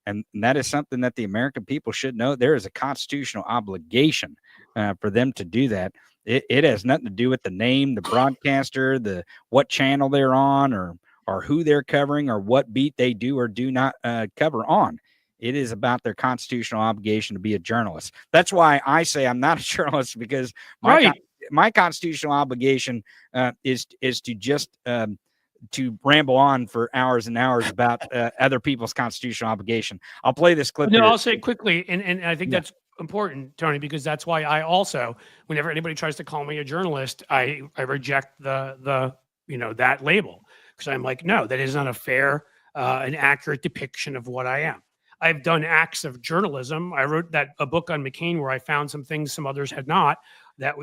and that is something that the American people should know, there is a constitutional obligation for them to do that. It has nothing to do with the name, the broadcaster, what channel they're on, or who they're covering, or what beat they do or do not cover on. It is about their constitutional obligation to be a journalist. That's why I say I'm not a journalist, because my constitutional obligation is to just to ramble on for hours and hours about other people's constitutional obligation. I'll play this clip. No, I'll say quickly, and I think that's important, Tony, because that's why I also, whenever anybody tries to call me a journalist, I reject the that label, because I'm like, no, that is not a fair and accurate depiction of what I am. I've done acts of journalism. I wrote a book on McCain where I found some things some others had not. That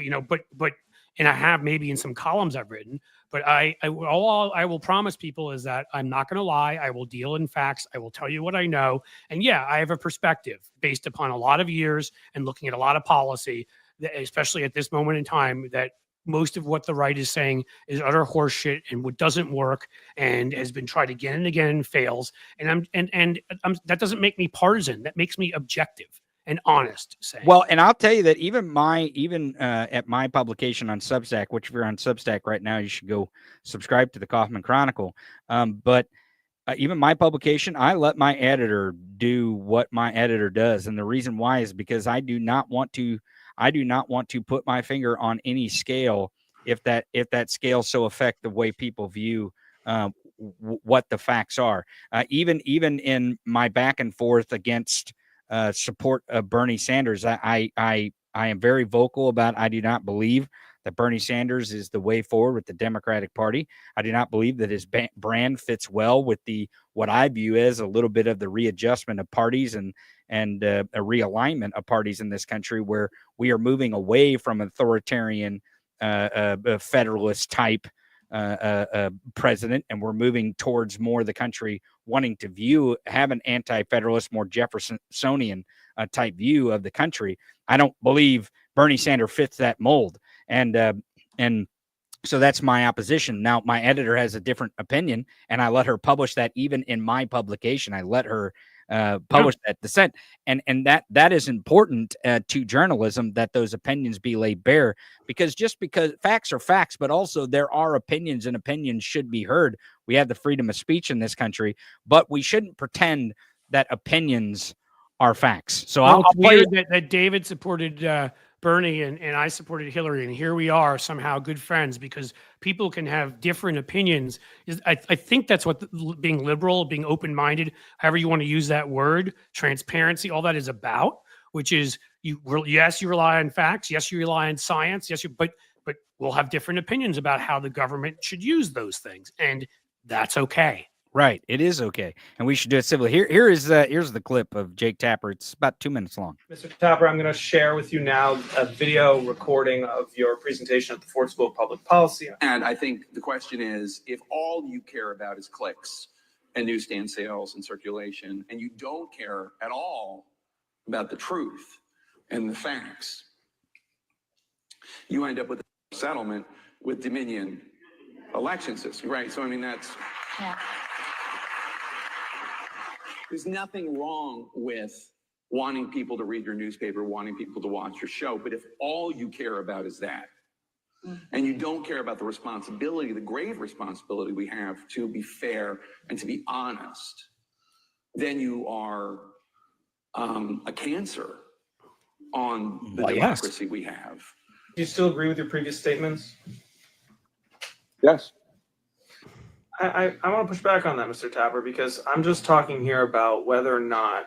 but and I have maybe in some columns I've written. But all I will promise people is that I'm not going to lie. I will deal in facts. I will tell you what I know. And yeah, I have a perspective based upon a lot of years and looking at a lot of policy, especially at this moment in time, that most of what the right is saying is utter horseshit and what doesn't work and has been tried again and again and fails. And that doesn't make me partisan. That makes me objective and honest. Saying. Well, and I'll tell you that even at my publication on Substack, which if you're on Substack right now, you should go subscribe to the Kaufman Chronicle. But even my publication, I let my editor do what my editor does, and the reason why is because I do not want to put my finger on any scale if that scale so affect the way people view what the facts are. Even in my back and forth against support of Bernie Sanders, I am very vocal about I do not believe that Bernie Sanders is the way forward with the Democratic Party. I do not believe that his brand fits well with what I view as a little bit of the readjustment of parties and a realignment of parties in this country, where we are moving away from authoritarian federalist type president, and we're moving towards more the country wanting to have an anti-federalist, more Jeffersonian type view of the country. I don't believe Bernie Sanders fits that mold. And so that's my opposition. Now, my editor has a different opinion, and I let her publish that even in my publication. I let her publish that dissent. And that is important to journalism, that those opinions be laid bare, because facts are facts, but also there are opinions, and opinions should be heard. We have the freedom of speech in this country, but we shouldn't pretend that opinions are facts. So I'll play that David supported Bernie and I supported Hillary, and here we are somehow good friends because people can have different opinions. I think that's what being liberal, being open-minded, however you want to use that word, transparency, all that is about, which is you rely on facts, yes, you rely on science, yes, but we'll have different opinions about how the government should use those things, and that's okay. Right. It is okay. And we should do it civilly. Here's the clip of Jake Tapper. It's about 2 minutes long. Mr. Tapper, I'm going to share with you now a video recording of your presentation at the Ford School of Public Policy. And I think the question is, if all you care about is clicks and newsstand sales and circulation, and you don't care at all about the truth and the facts, you end up with a settlement with Dominion election system, right? So, I mean, yeah. There's nothing wrong with wanting people to read your newspaper, wanting people to watch your show. But if all you care about is that, and you don't care about the responsibility, the grave responsibility we have to be fair and to be honest, then you are a cancer on the democracy we have. Do you still agree with your previous statements? Yes. I want to push back on that, Mr. Tapper, because I'm just talking here about whether or not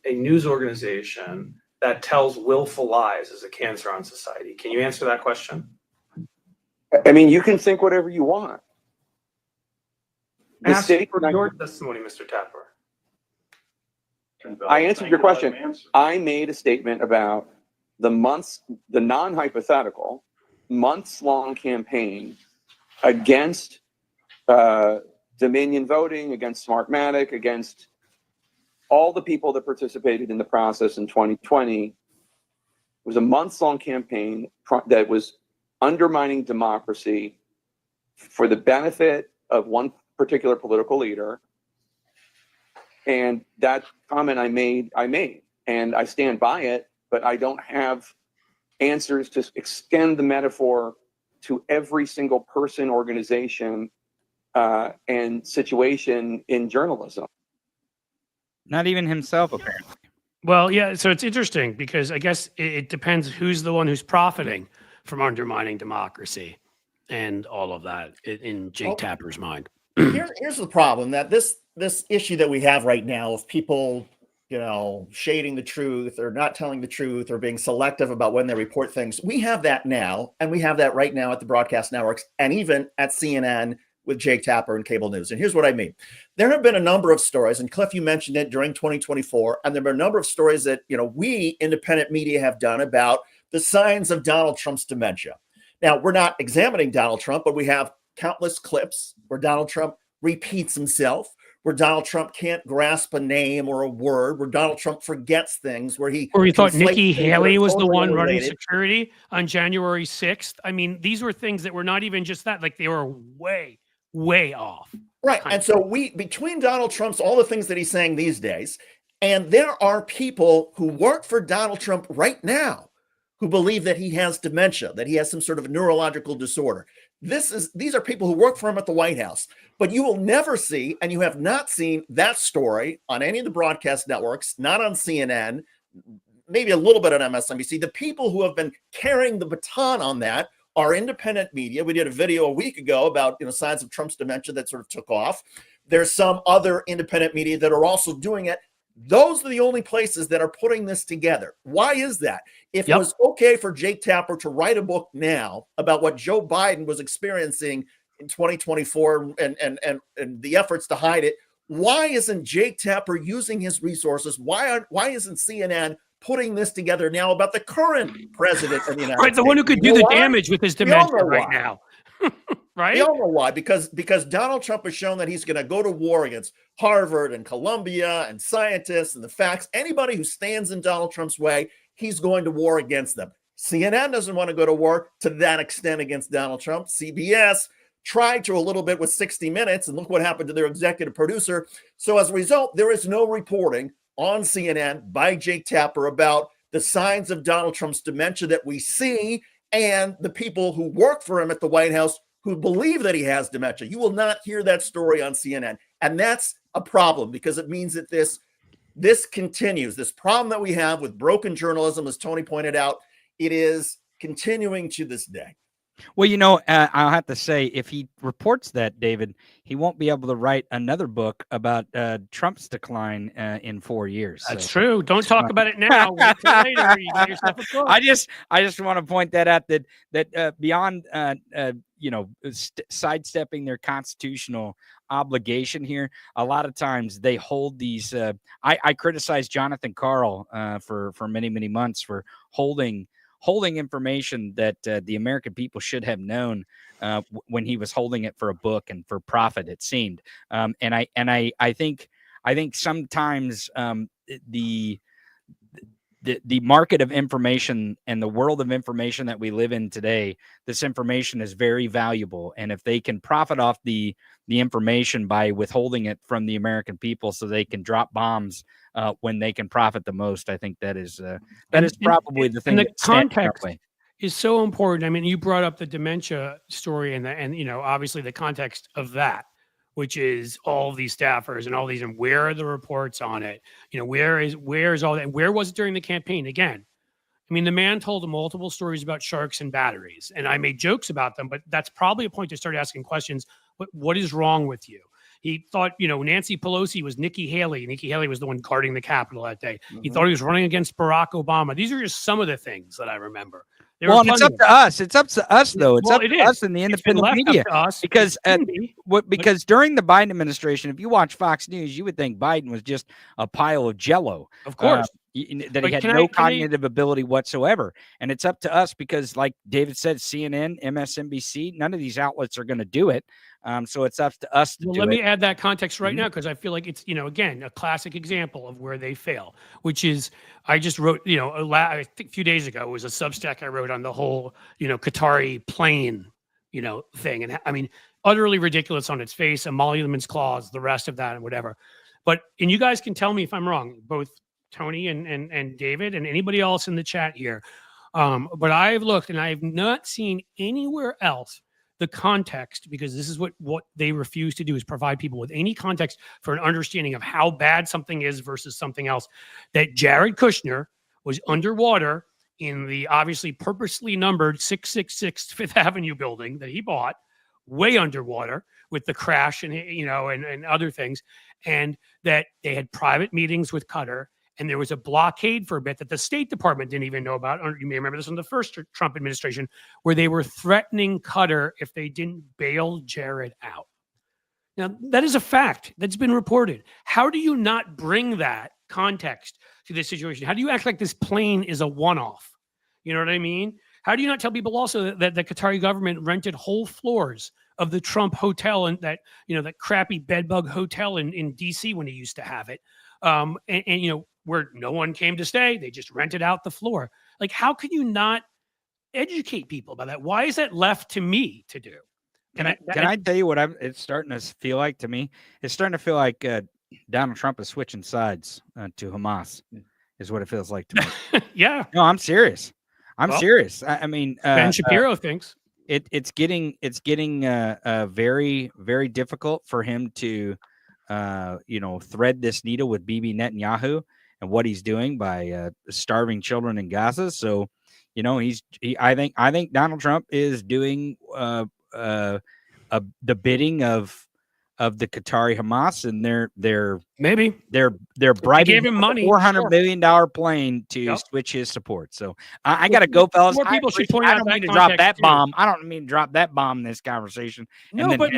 a news organization that tells willful lies is a cancer on society. Can you answer that question? I mean, you can think whatever you want. Ask for your testimony, Mr. Tapper. I answered your question. I made a statement about the non-hypothetical, months-long campaign against Dominion voting, against Smartmatic, against all the people that participated in the process in 2020. It was a months-long campaign that was undermining democracy for the benefit of one particular political leader. And that comment I made, and I stand by it, but I don't have answers to extend the metaphor to every single person, organization, and situation in journalism. Not even himself, apparently. Well, yeah, so it's interesting because I guess it depends who's the one who's profiting from undermining democracy and all of that in Jake Tapper's mind. Here's the problem, that this issue that we have right now of people, shading the truth or not telling the truth or being selective about when they report things, we have that now, and we have that right now at the broadcast networks and even at CNN, with Jake Tapper and cable news. And here's what I mean. There have been a number of stories, and Cliff, you mentioned it during 2024, and there have been a number of stories that, we independent media have done about the signs of Donald Trump's dementia. Now, we're not examining Donald Trump, but we have countless clips where Donald Trump repeats himself, where Donald Trump can't grasp a name or a word, where Donald Trump forgets things, where he thought conflates Nikki things that are Haley was the totally one running unrelated. security on January 6th. I mean, these were things that were not even just that, like they were way off. Right. kind And of so between Donald Trump's, all the things that he's saying these days, and there are people who work for Donald Trump right now who believe that he has dementia, that he has some sort of neurological disorder. These are people who work for him at the White House, but you will never see, and you have not seen that story on any of the broadcast networks, not on CNN, maybe a little bit on MSNBC. The people who have been carrying the baton on that are independent media. We did a video a week ago about signs of Trump's dementia that sort of took off. There's some other independent media that are also doing it. Those are the only places that are putting this together. Why is that? If it was okay for Jake Tapper to write a book now about what Joe Biden was experiencing in 2024 and the efforts to hide it, why isn't Jake Tapper using his resources? Why isn't CNN putting this together now about the current president of the United States? Right, the one who could do the damage with his dementia right now. Right? We all know why, because Donald Trump has shown that he's going to go to war against Harvard and Columbia and scientists and the facts. Anybody who stands in Donald Trump's way, he's going to war against them. CNN doesn't want to go to war to that extent against Donald Trump. CBS tried to a little bit with 60 Minutes, and look what happened to their executive producer. So as a result, there is no reporting on CNN by Jake Tapper about the signs of Donald Trump's dementia that we see and the people who work for him at the White House who believe that he has dementia. You will not hear that story on CNN. And that's a problem because it means that this continues. This problem that we have with broken journalism, as Tony pointed out, it is continuing to this day. Well, I'll have to say, if he reports that, David, he won't be able to write another book about Trump's decline in 4 years. That's true. Don't talk about it now. Wait till later. You got yourself a book. I just want to point that out that beyond sidestepping their constitutional obligation here, a lot of times they hold these. I criticized Jonathan Karl for many months for holding information that the American people should have known when he was holding it for a book and for profit, it seemed. And I think sometimes the market of information and the world of information that we live in today, this information is very valuable. And if they can profit off the information by withholding it from the American people so they can drop bombs when they can profit the most, I think that is probably the thing. And the context is so important. I mean, you brought up the dementia story and obviously the context of that, which is all of these staffers and all these, and where are the reports on it? Where is all that? Where was it during the campaign? Again, I mean, the man told multiple stories about sharks and batteries, and I made jokes about them, but that's probably a point to start asking questions. What is wrong with you? He thought, Nancy Pelosi was Nikki Haley. Nikki Haley was the one guarding the Capitol that day. Mm-hmm. He thought he was running against Barack Obama. These are just some of the things that I remember. Well, and it's up to us. It's up to us, though. It's up to us in the independent media. Because during the Biden administration, if you watch Fox News, you would think Biden was just a pile of jello. Of course. That he had no cognitive ability whatsoever. And it's up to us because, like David said, CNN, MSNBC, none of these outlets are going to do it. So it's up to us to do it. Let me add that context right now, because I feel like it's, again, a classic example of where they fail, which is I just wrote, I think a few days ago, it was a Substack I wrote on the whole, Qatari plane, thing. And I mean, utterly ridiculous on its face, emoluments clause, the rest of that and whatever. And you guys can tell me if I'm wrong, both Tony and David and anybody else in the chat here. But I've looked and I have not seen anywhere else the context, because this is what they refuse to do, is provide people with any context for an understanding of how bad something is versus something else. That Jared Kushner was underwater in the obviously purposely numbered 666 Fifth Avenue building that he bought, way underwater with the crash and other things, and that they had private meetings with Qatar. And there was a blockade for a bit that the State Department didn't even know about. You may remember this from the first Trump administration, where they were threatening Qatar if they didn't bail Jared out. Now, that is a fact that's been reported. How do you not bring that context to this situation? How do you act like this plane is a one-off? You know what I mean? How do you not tell people also that the Qatari government rented whole floors of the Trump hotel and that, that crappy bedbug hotel in DC when he used to have it? And where no one came to stay, they just rented out the floor. Like, how can you not educate people about that? Why is that left to me to do? Can I tell you what it's starting to feel like to me? It's starting to feel like Donald Trump is switching sides to Hamas, is what it feels like to me. Yeah. No, I'm serious. I'm serious. I mean, Ben Shapiro thinks it's getting very, very difficult for him to thread this needle with Bibi Netanyahu and what he's doing by starving children in Gaza. So, I think Donald Trump is doing the bidding of the Qatari Hamas, and they're bribing gave him money, $400 million plane to switch his support. So I got to go, fellas. More people should point I out don't that mean to drop that context, too. bomb. I don't mean to drop that bomb in this conversation. No, but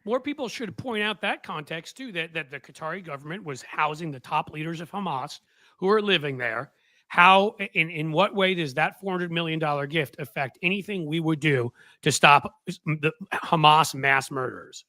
more people should point out that context too. That the Qatari government was housing the top leaders of Hamas who are living there. How, in what way does that $400 million gift affect anything we would do to stop the Hamas mass murderers?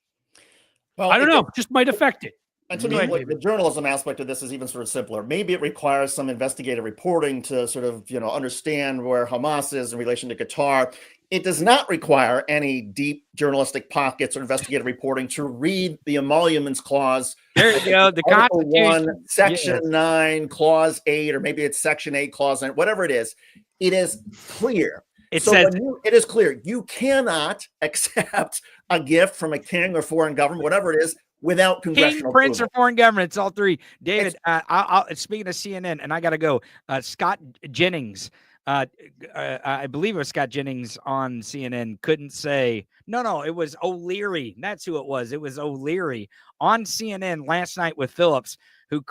Well, I don't know. Just might affect it. And to me, the journalism aspect of this is even sort of simpler. Maybe it requires some investigative reporting to sort of, understand where Hamas is in relation to Qatar. It does not require any deep journalistic pockets or investigative reporting to read the emoluments clause. There you go. The Article Constitution. 1, Section 9, Clause 8, or maybe it's Section 8, Clause 9, whatever it is. It is clear. It is clear. You cannot accept a gift from a king or foreign government, whatever it is, without congressional King, prince, approval. or foreign government. It's all three. David, speaking of CNN, and I got to go. Scott Jennings, I believe it was Scott Jennings on CNN, couldn't say, no, it was O'Leary. That's who it was. It was O'Leary on CNN last night with Phillips, who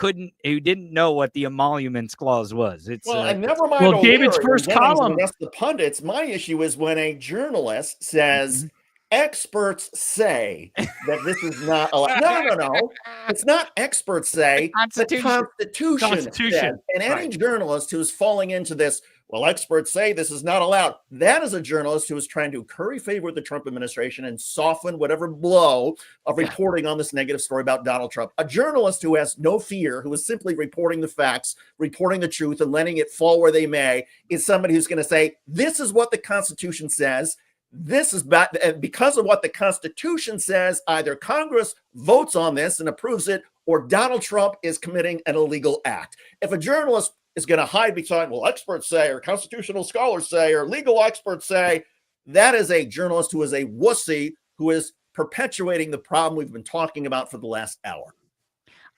didn't know what the emoluments clause was. And never mind. Well, David's first column. The rest of the pundits. My issue is when a journalist says, experts say that this is not allowed. No. It's not experts say. The Constitution says. And any journalist who's falling into this, well, experts say this is not allowed. That is a journalist who is trying to curry favor with the Trump administration and soften whatever blow of reporting on this negative story about Donald Trump. A journalist who has no fear, who is simply reporting the facts, reporting the truth, and letting it fall where they may, is somebody who's going to say, this is what the Constitution says. This is bad, and because of what the Constitution says, either Congress votes on this and approves it, or Donald Trump is committing an illegal act. If a journalist is going to hide behind, well, experts say, or constitutional scholars say, or legal experts say, that is a journalist who is a wussy, who is perpetuating the problem we've been talking about for the last hour.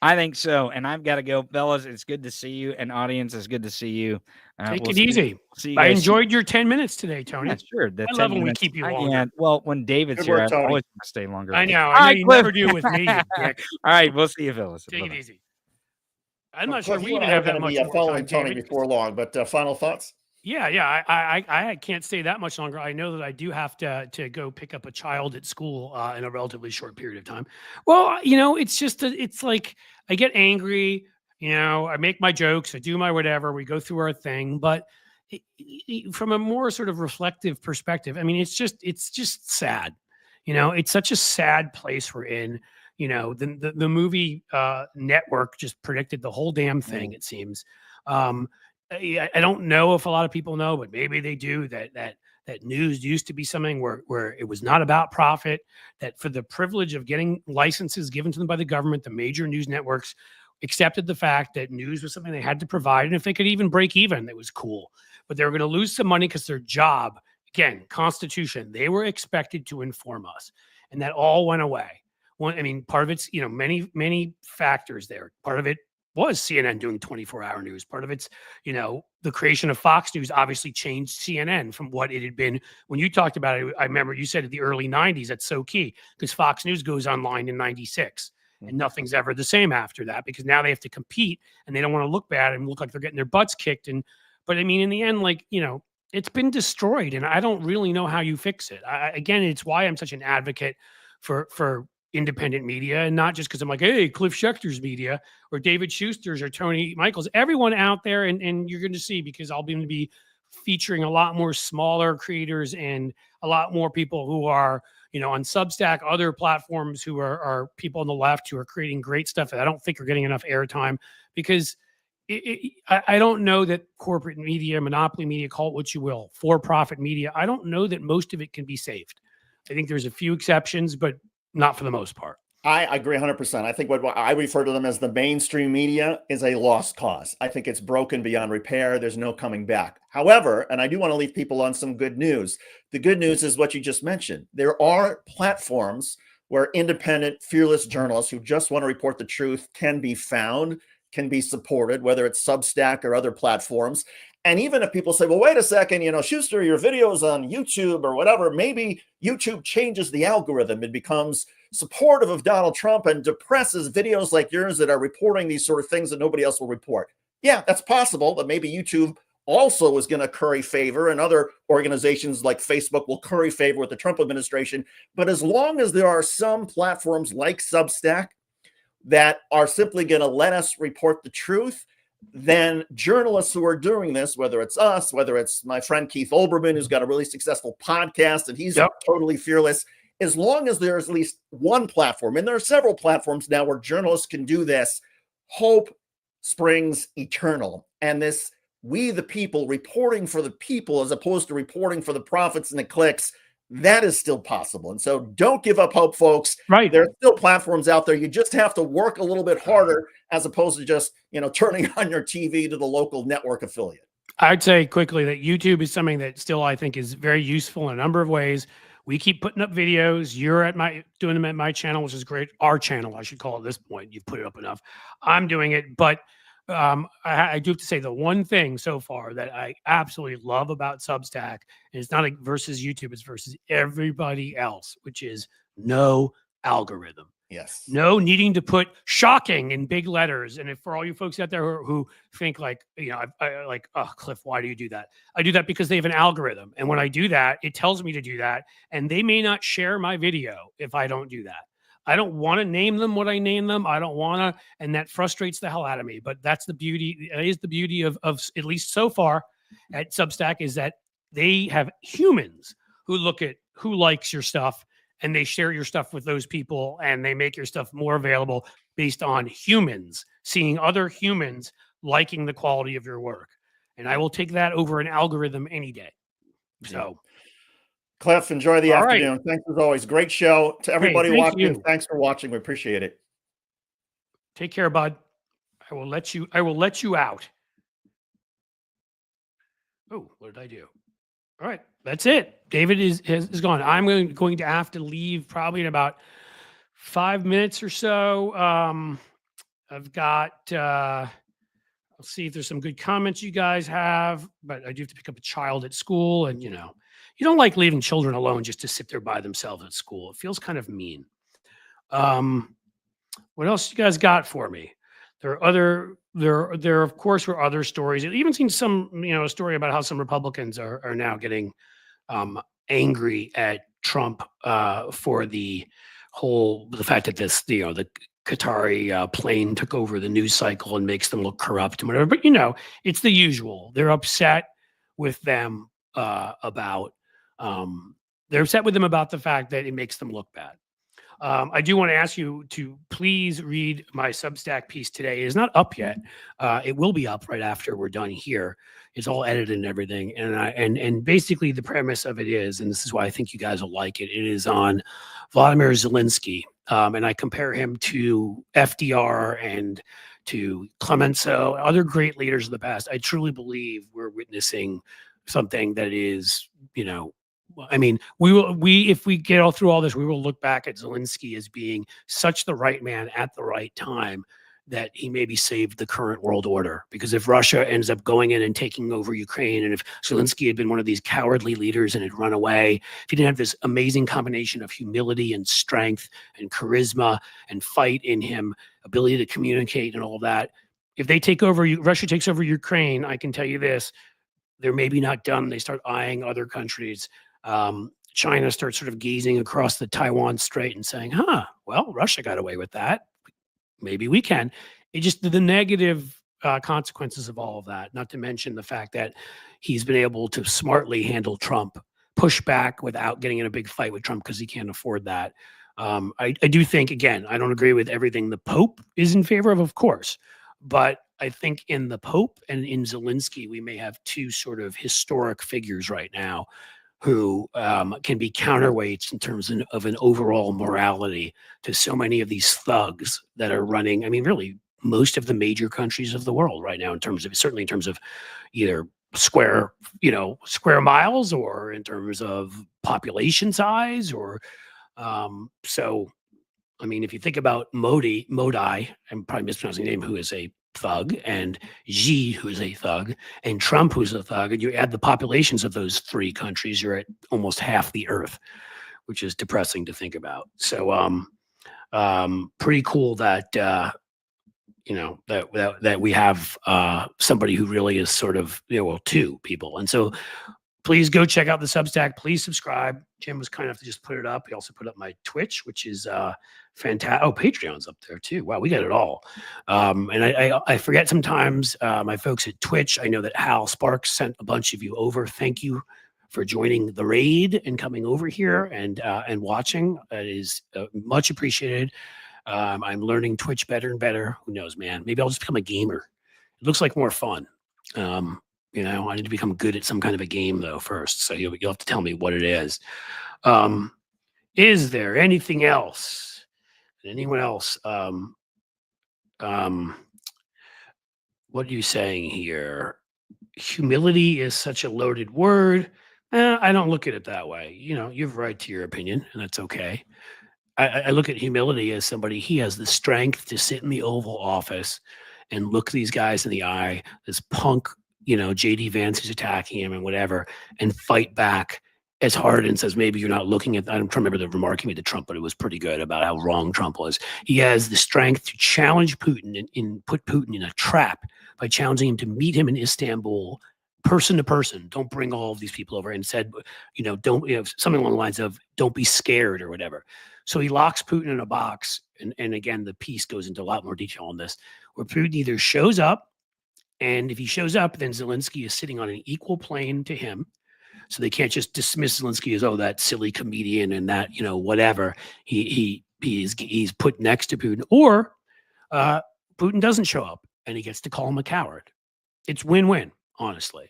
I think so. And I've got to go, fellas. It's good to see you. And audience, it's good to see you. Take it easy. I enjoyed your 10 minutes today, Tony. Yeah, sure. I love when we keep you longer. Yeah, well, when David's here, I always want to stay longer. I know you never do with me, Dick. All right, we'll see you, fellas. Take it easy. I'm not Cliff, sure we even have that much more following time, Tony David. before long, but final thoughts? Yeah. I can't stay that much longer. I know that I do have to go pick up a child at school in a relatively short period of time. Well, it's just it's like I get angry. I make my jokes. I do my whatever. We go through our thing, but from a more sort of reflective perspective, I mean, it's just sad. It's such a sad place we're in. The movie Network just predicted the whole damn thing. It seems. I don't know if a lot of people know, but maybe they do, that news used to be something where it was not about profit, that for the privilege of getting licenses given to them by the government, the major news networks accepted the fact that news was something they had to provide. And if they could even break even, it was cool. But they were going to lose some money because their job, again, Constitution, they were expected to inform us. And that all went away. Part of it's, many factors there. Part of it was CNN doing 24-hour news. Part of it's, the creation of Fox News obviously changed CNN from what it had been. When you talked about it, I remember you said in the early 90s, that's so key, because Fox News goes online in 96. And nothing's ever the same after that, because now they have to compete and they don't want to look bad and look like they're getting their butts kicked. But in the end, it's been destroyed, and I don't really know how you fix it. Again, it's why I'm such an advocate for independent media, and not just because I'm like, hey, Cliff Schecter's media or David Schuster's or Tony Michaels, everyone out there. And you're going to see, because I'll be featuring a lot more smaller creators and a lot more people who are, on Substack, other platforms, who are people on the left who are creating great stuff that I don't think are getting enough airtime, because I don't know that corporate media, monopoly media, call it what you will, for-profit media, I don't know that most of it can be saved. I think there's a few exceptions, but not for the most part. I agree 100%. I think what I refer to them as the mainstream media is a lost cause. I think it's broken beyond repair. There's no coming back. However, and I do want to leave people on some good news. The good news is what you just mentioned. There are platforms where independent, fearless journalists who just want to report the truth can be found, can be supported, whether it's Substack or other platforms. And even if people say, well, wait a second, Schuster, your videos on YouTube or whatever, maybe YouTube changes the algorithm. It becomes supportive of Donald Trump and depresses videos like yours that are reporting these sort of things that nobody else will report. Yeah, that's possible, but maybe YouTube also is going to curry favor, and other organizations like Facebook will curry favor with the Trump administration. But as long as there are some platforms like Substack that are simply going to let us report the truth, then journalists who are doing this, whether it's us, whether it's my friend Keith Olbermann, who's got a really successful podcast and he's totally fearless, as long as there's at least one platform, and there are several platforms now where journalists can do this, hope springs eternal. And this, we the people, reporting for the people as opposed to reporting for the profits and the clicks, that is still possible. And so don't give up hope, folks. Right. There are still platforms out there. You just have to work a little bit harder, as opposed to just, turning on your TV to the local network affiliate. I'd say quickly that YouTube is something that still I think is very useful in a number of ways. We keep putting up videos. You're doing them at my channel, which is great. Our channel, I should call it at this point. You've put it up enough. I'm doing it, but I do have to say the one thing so far that I absolutely love about Substack, and it's not like versus YouTube, it's versus everybody else, which is no algorithm. Yes. No needing to put shocking in big letters. And if for all you folks out there who think like, I like, oh, Cliff, why do you do that? I do that because they have an algorithm. And when I do that, it tells me to do that. And they may not share my video if I don't do that. I don't want to name them what I name them. I don't want to, and that frustrates the hell out of me. But that's the beauty. It is the beauty of at least so far at Substack, is that they have humans who look at who likes your stuff, and they share your stuff with those people, and they make your stuff more available based on humans, seeing other humans liking the quality of your work. And I will take that over an algorithm any day. So, Cliff, enjoy the all afternoon. right. Thanks as always. Great show. To everybody watching, you. Thanks for watching. We appreciate it. Take care, bud. I will let you out. Oh, what did I do? All right, that's it. David is gone. I'm going to have to leave probably in about 5 minutes or so. I've got, I'll see if there's some good comments you guys have, but I do have to pick up a child at school, and you don't like leaving children alone just to sit there by themselves at school. It feels kind of mean. What else you guys got for me? There of course were other stories. I've even seen some, a story about how some Republicans are now getting angry at Trump for the fact that the Qatari plane took over the news cycle and makes them look corrupt and whatever. But it's the usual. They're upset with them about the fact that it makes them look bad. I do want to ask you to please read my Substack piece today. It is not up yet. It will be up right after we're done here. It's all edited and everything. And basically the premise of it is, and this is why I think you guys will like it, it is on Vladimir Zelensky. And I compare him to FDR and to Clemenceau, other great leaders of the past. I truly believe we're witnessing something that is, I mean, if we get all through all this, we will look back at Zelensky as being such the right man at the right time that he maybe saved the current world order. Because if Russia ends up going in and taking over Ukraine, and if Zelensky had been one of these cowardly leaders and had run away, if he didn't have this amazing combination of humility and strength and charisma and fight in him, ability to communicate and all of that, if they take over, Russia takes over Ukraine, I can tell you this, they're maybe not done. They start eyeing other countries. China starts sort of gazing across the Taiwan Strait and saying, huh, well, Russia got away with that. Maybe we can. It just the negative consequences of all of that, not to mention the fact that he's been able to smartly handle Trump, push back without getting in a big fight with Trump because he can't afford that. I do think, again, I don't agree with everything the Pope is in favor of course, but I think in the Pope and in Zelensky, we may have two sort of historic figures right now who can be counterweights in terms of an overall morality to so many of these thugs that are running. I mean, really, most of the major countries of the world right now, in terms of certainly in terms of either square miles or in terms of population size or so. I mean, if you think about Modi, I'm probably mispronouncing the name, who is a thug, and Xi, who is a thug, and Trump, who's a thug, and you add the populations of those three countries, you're at almost half the earth, which is depressing to think about. So, pretty cool that that we have somebody who really is sort of two people, and so. Please go check out the Substack. Please subscribe. Jim was kind enough to just put it up. He also put up my Twitch, which is fantastic. Oh, Patreon's up there too. Wow, we got it all. And I forget sometimes my folks at Twitch. I know that Hal Sparks sent a bunch of you over. Thank you for joining the raid and coming over here and watching. That is much appreciated. I'm learning Twitch better and better. Who knows, man? Maybe I'll just become a gamer. It looks like more fun. I need to become good at some kind of a game though first. So you'll have to tell me what it is. Is there anything else? Anyone else? What are you saying here? Humility is such a loaded word. I don't look at it that way. You have a right to your opinion, and that's okay. I look at humility as somebody, he has the strength to sit in the Oval Office and look these guys in the eye, this punk, JD Vance is attacking him and whatever, and fight back as hard and says, maybe you're not looking at, I don't remember the remark he made to Trump, but it was pretty good about how wrong Trump was. He has the strength to challenge Putin and put Putin in a trap by challenging him to meet him in Istanbul, person to person. Don't bring all of these people over, and said, don't, something along the lines of, don't be scared or whatever. So he locks Putin in a box. And again, the piece goes into a lot more detail on this, where Putin either shows up, and if he shows up, then Zelensky is sitting on an equal plane to him. So they can't just dismiss Zelensky as, oh, that silly comedian and that, whatever. He's put next to Putin. Or Putin doesn't show up and he gets to call him a coward. It's win-win, honestly.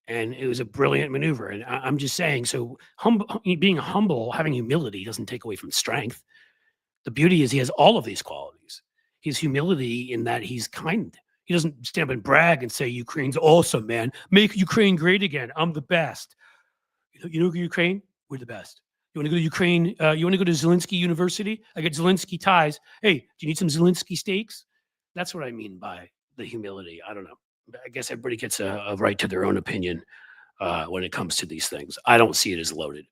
And it was a brilliant maneuver. And I'm just saying, so being humble, having humility doesn't take away from strength. The beauty is he has all of these qualities. His humility in that he's kind. He doesn't stand up and brag and say, Ukraine's awesome, man. Make Ukraine great again. I'm the best. Ukraine? We're the best. You want to go to Ukraine? You want to go to Zelensky University? I got Zelensky ties. Hey, do you need some Zelensky steaks? That's what I mean by the humility. I don't know. I guess everybody gets a right to their own opinion when it comes to these things. I don't see it as loaded.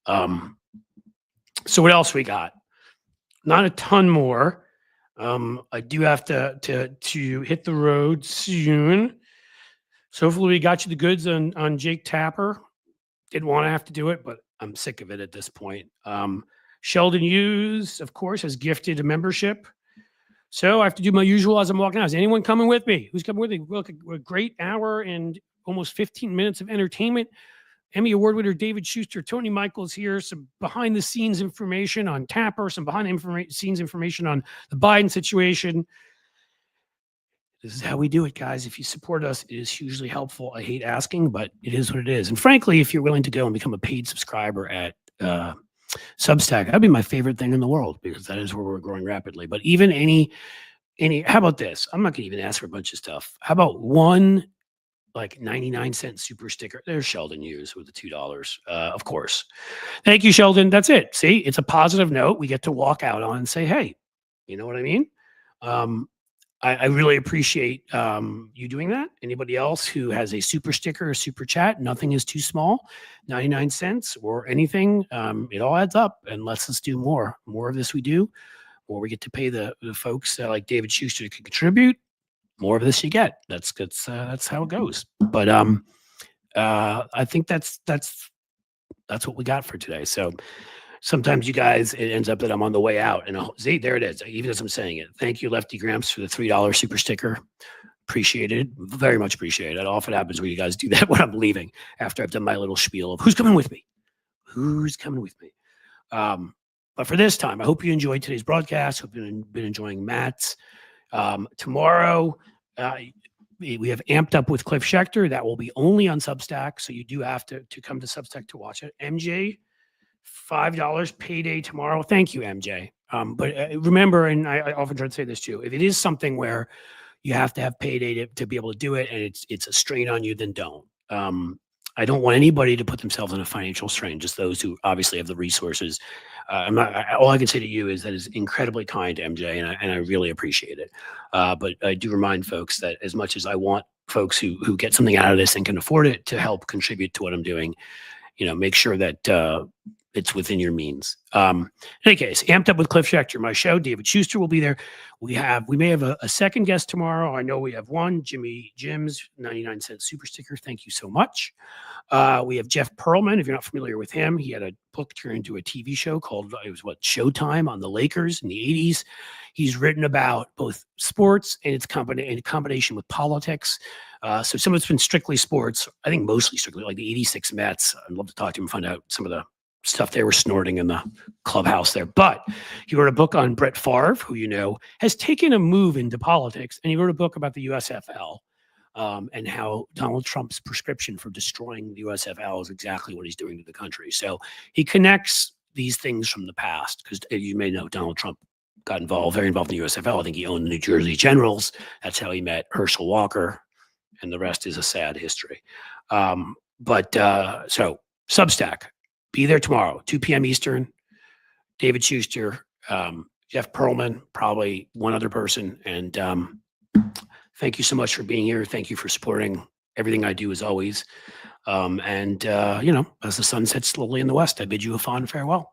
So what else we got? Not a ton more. I do have to hit the road soon. So hopefully we got you the goods on Jake Tapper. Didn't want to have to do it, but I'm sick of it at this point. Sheldon Hughes, of course, has gifted a membership. So I have to do my usual as I'm walking out. Is anyone coming with me? Who's coming with me? Look, a great hour and almost 15 minutes of entertainment. Emmy Award winner David Schuster, Tony Michaels here, some behind-the-scenes information on Tapper, some behind-the-scenes information on the Biden situation. This is how we do it, guys. If you support us, it is hugely helpful. I hate asking, but it is what it is. And frankly, if you're willing to go and become a paid subscriber at Substack, that'd be my favorite thing in the world, because that is where we're growing rapidly. But even any, how about this? I'm not going to even ask for a bunch of stuff. How about one 99-cent super sticker? There's Sheldon Hughes with the $2, of course. Thank you, Sheldon. That's it. See, it's a positive note we get to walk out on and say, hey, you know what I mean? I really appreciate you doing that. Anybody else who has a super sticker or super chat, nothing is too small, 99 cents or anything. It all adds up and lets us do more. More of this we do, more we get to pay the folks like David Schuster to contribute. More of this you get. That's how it goes. But I think that's that's what we got for today. So sometimes you guys, it ends up that I'm on the way out, and see, there it is. Even as I'm saying it, thank you, Lefty Gramps, for the $3 super sticker. Appreciated, very much appreciated. It often happens when you guys do that when I'm leaving after I've done my little spiel of who's coming with me, who's coming with me. But for this time, I hope you enjoyed today's broadcast. Hope you've been enjoying Matt's. Tomorrow, we have Amped Up with Cliff Schechter. That will be only on Substack, so you do have to come to Substack to watch it. MJ, $5 payday tomorrow. Thank you, MJ. But remember, and I often try to say this too, if it is something where you have to have payday to be able to do it, and it's a strain on you, then don't. I don't want anybody to put themselves in a financial strain, just those who obviously have the resources. All I can say to you is that is incredibly kind, MJ, and I really appreciate it. But I do remind folks that as much as I want folks who get something out of this and can afford it to help contribute to what I'm doing, make sure that it's within your means. In any case, Amped Up with Cliff Schechter, my show. David Schuster will be there. We may have a second guest tomorrow. I know we have one, Jimmy Jim's 99-cent super sticker. Thank you so much. We have Jeff Pearlman. If you're not familiar with him, he had a book turned into a TV show called, Showtime on the Lakers in the 80s. He's written about both sports and its in combination with politics. So some of it's been strictly sports. I think mostly strictly, like the 86 Mets. I'd love to talk to him and find out some of the stuff they were snorting in the clubhouse there. But he wrote a book on Brett Favre, who has taken a move into politics, and he wrote a book about the USFL and how Donald Trump's prescription for destroying the USFL is exactly what he's doing to the country. So he connects these things from the past, because you may know Donald Trump got very involved in the USFL. I think he owned the New Jersey Generals. That's how he met Herschel Walker, and the rest is a sad history. So Substack. Be there tomorrow, 2 p.m. Eastern. David Schuster, Jeff Pearlman, probably one other person. And thank you so much for being here. Thank you for supporting everything I do, as always. As the sun sets slowly in the west, I bid you a fond farewell.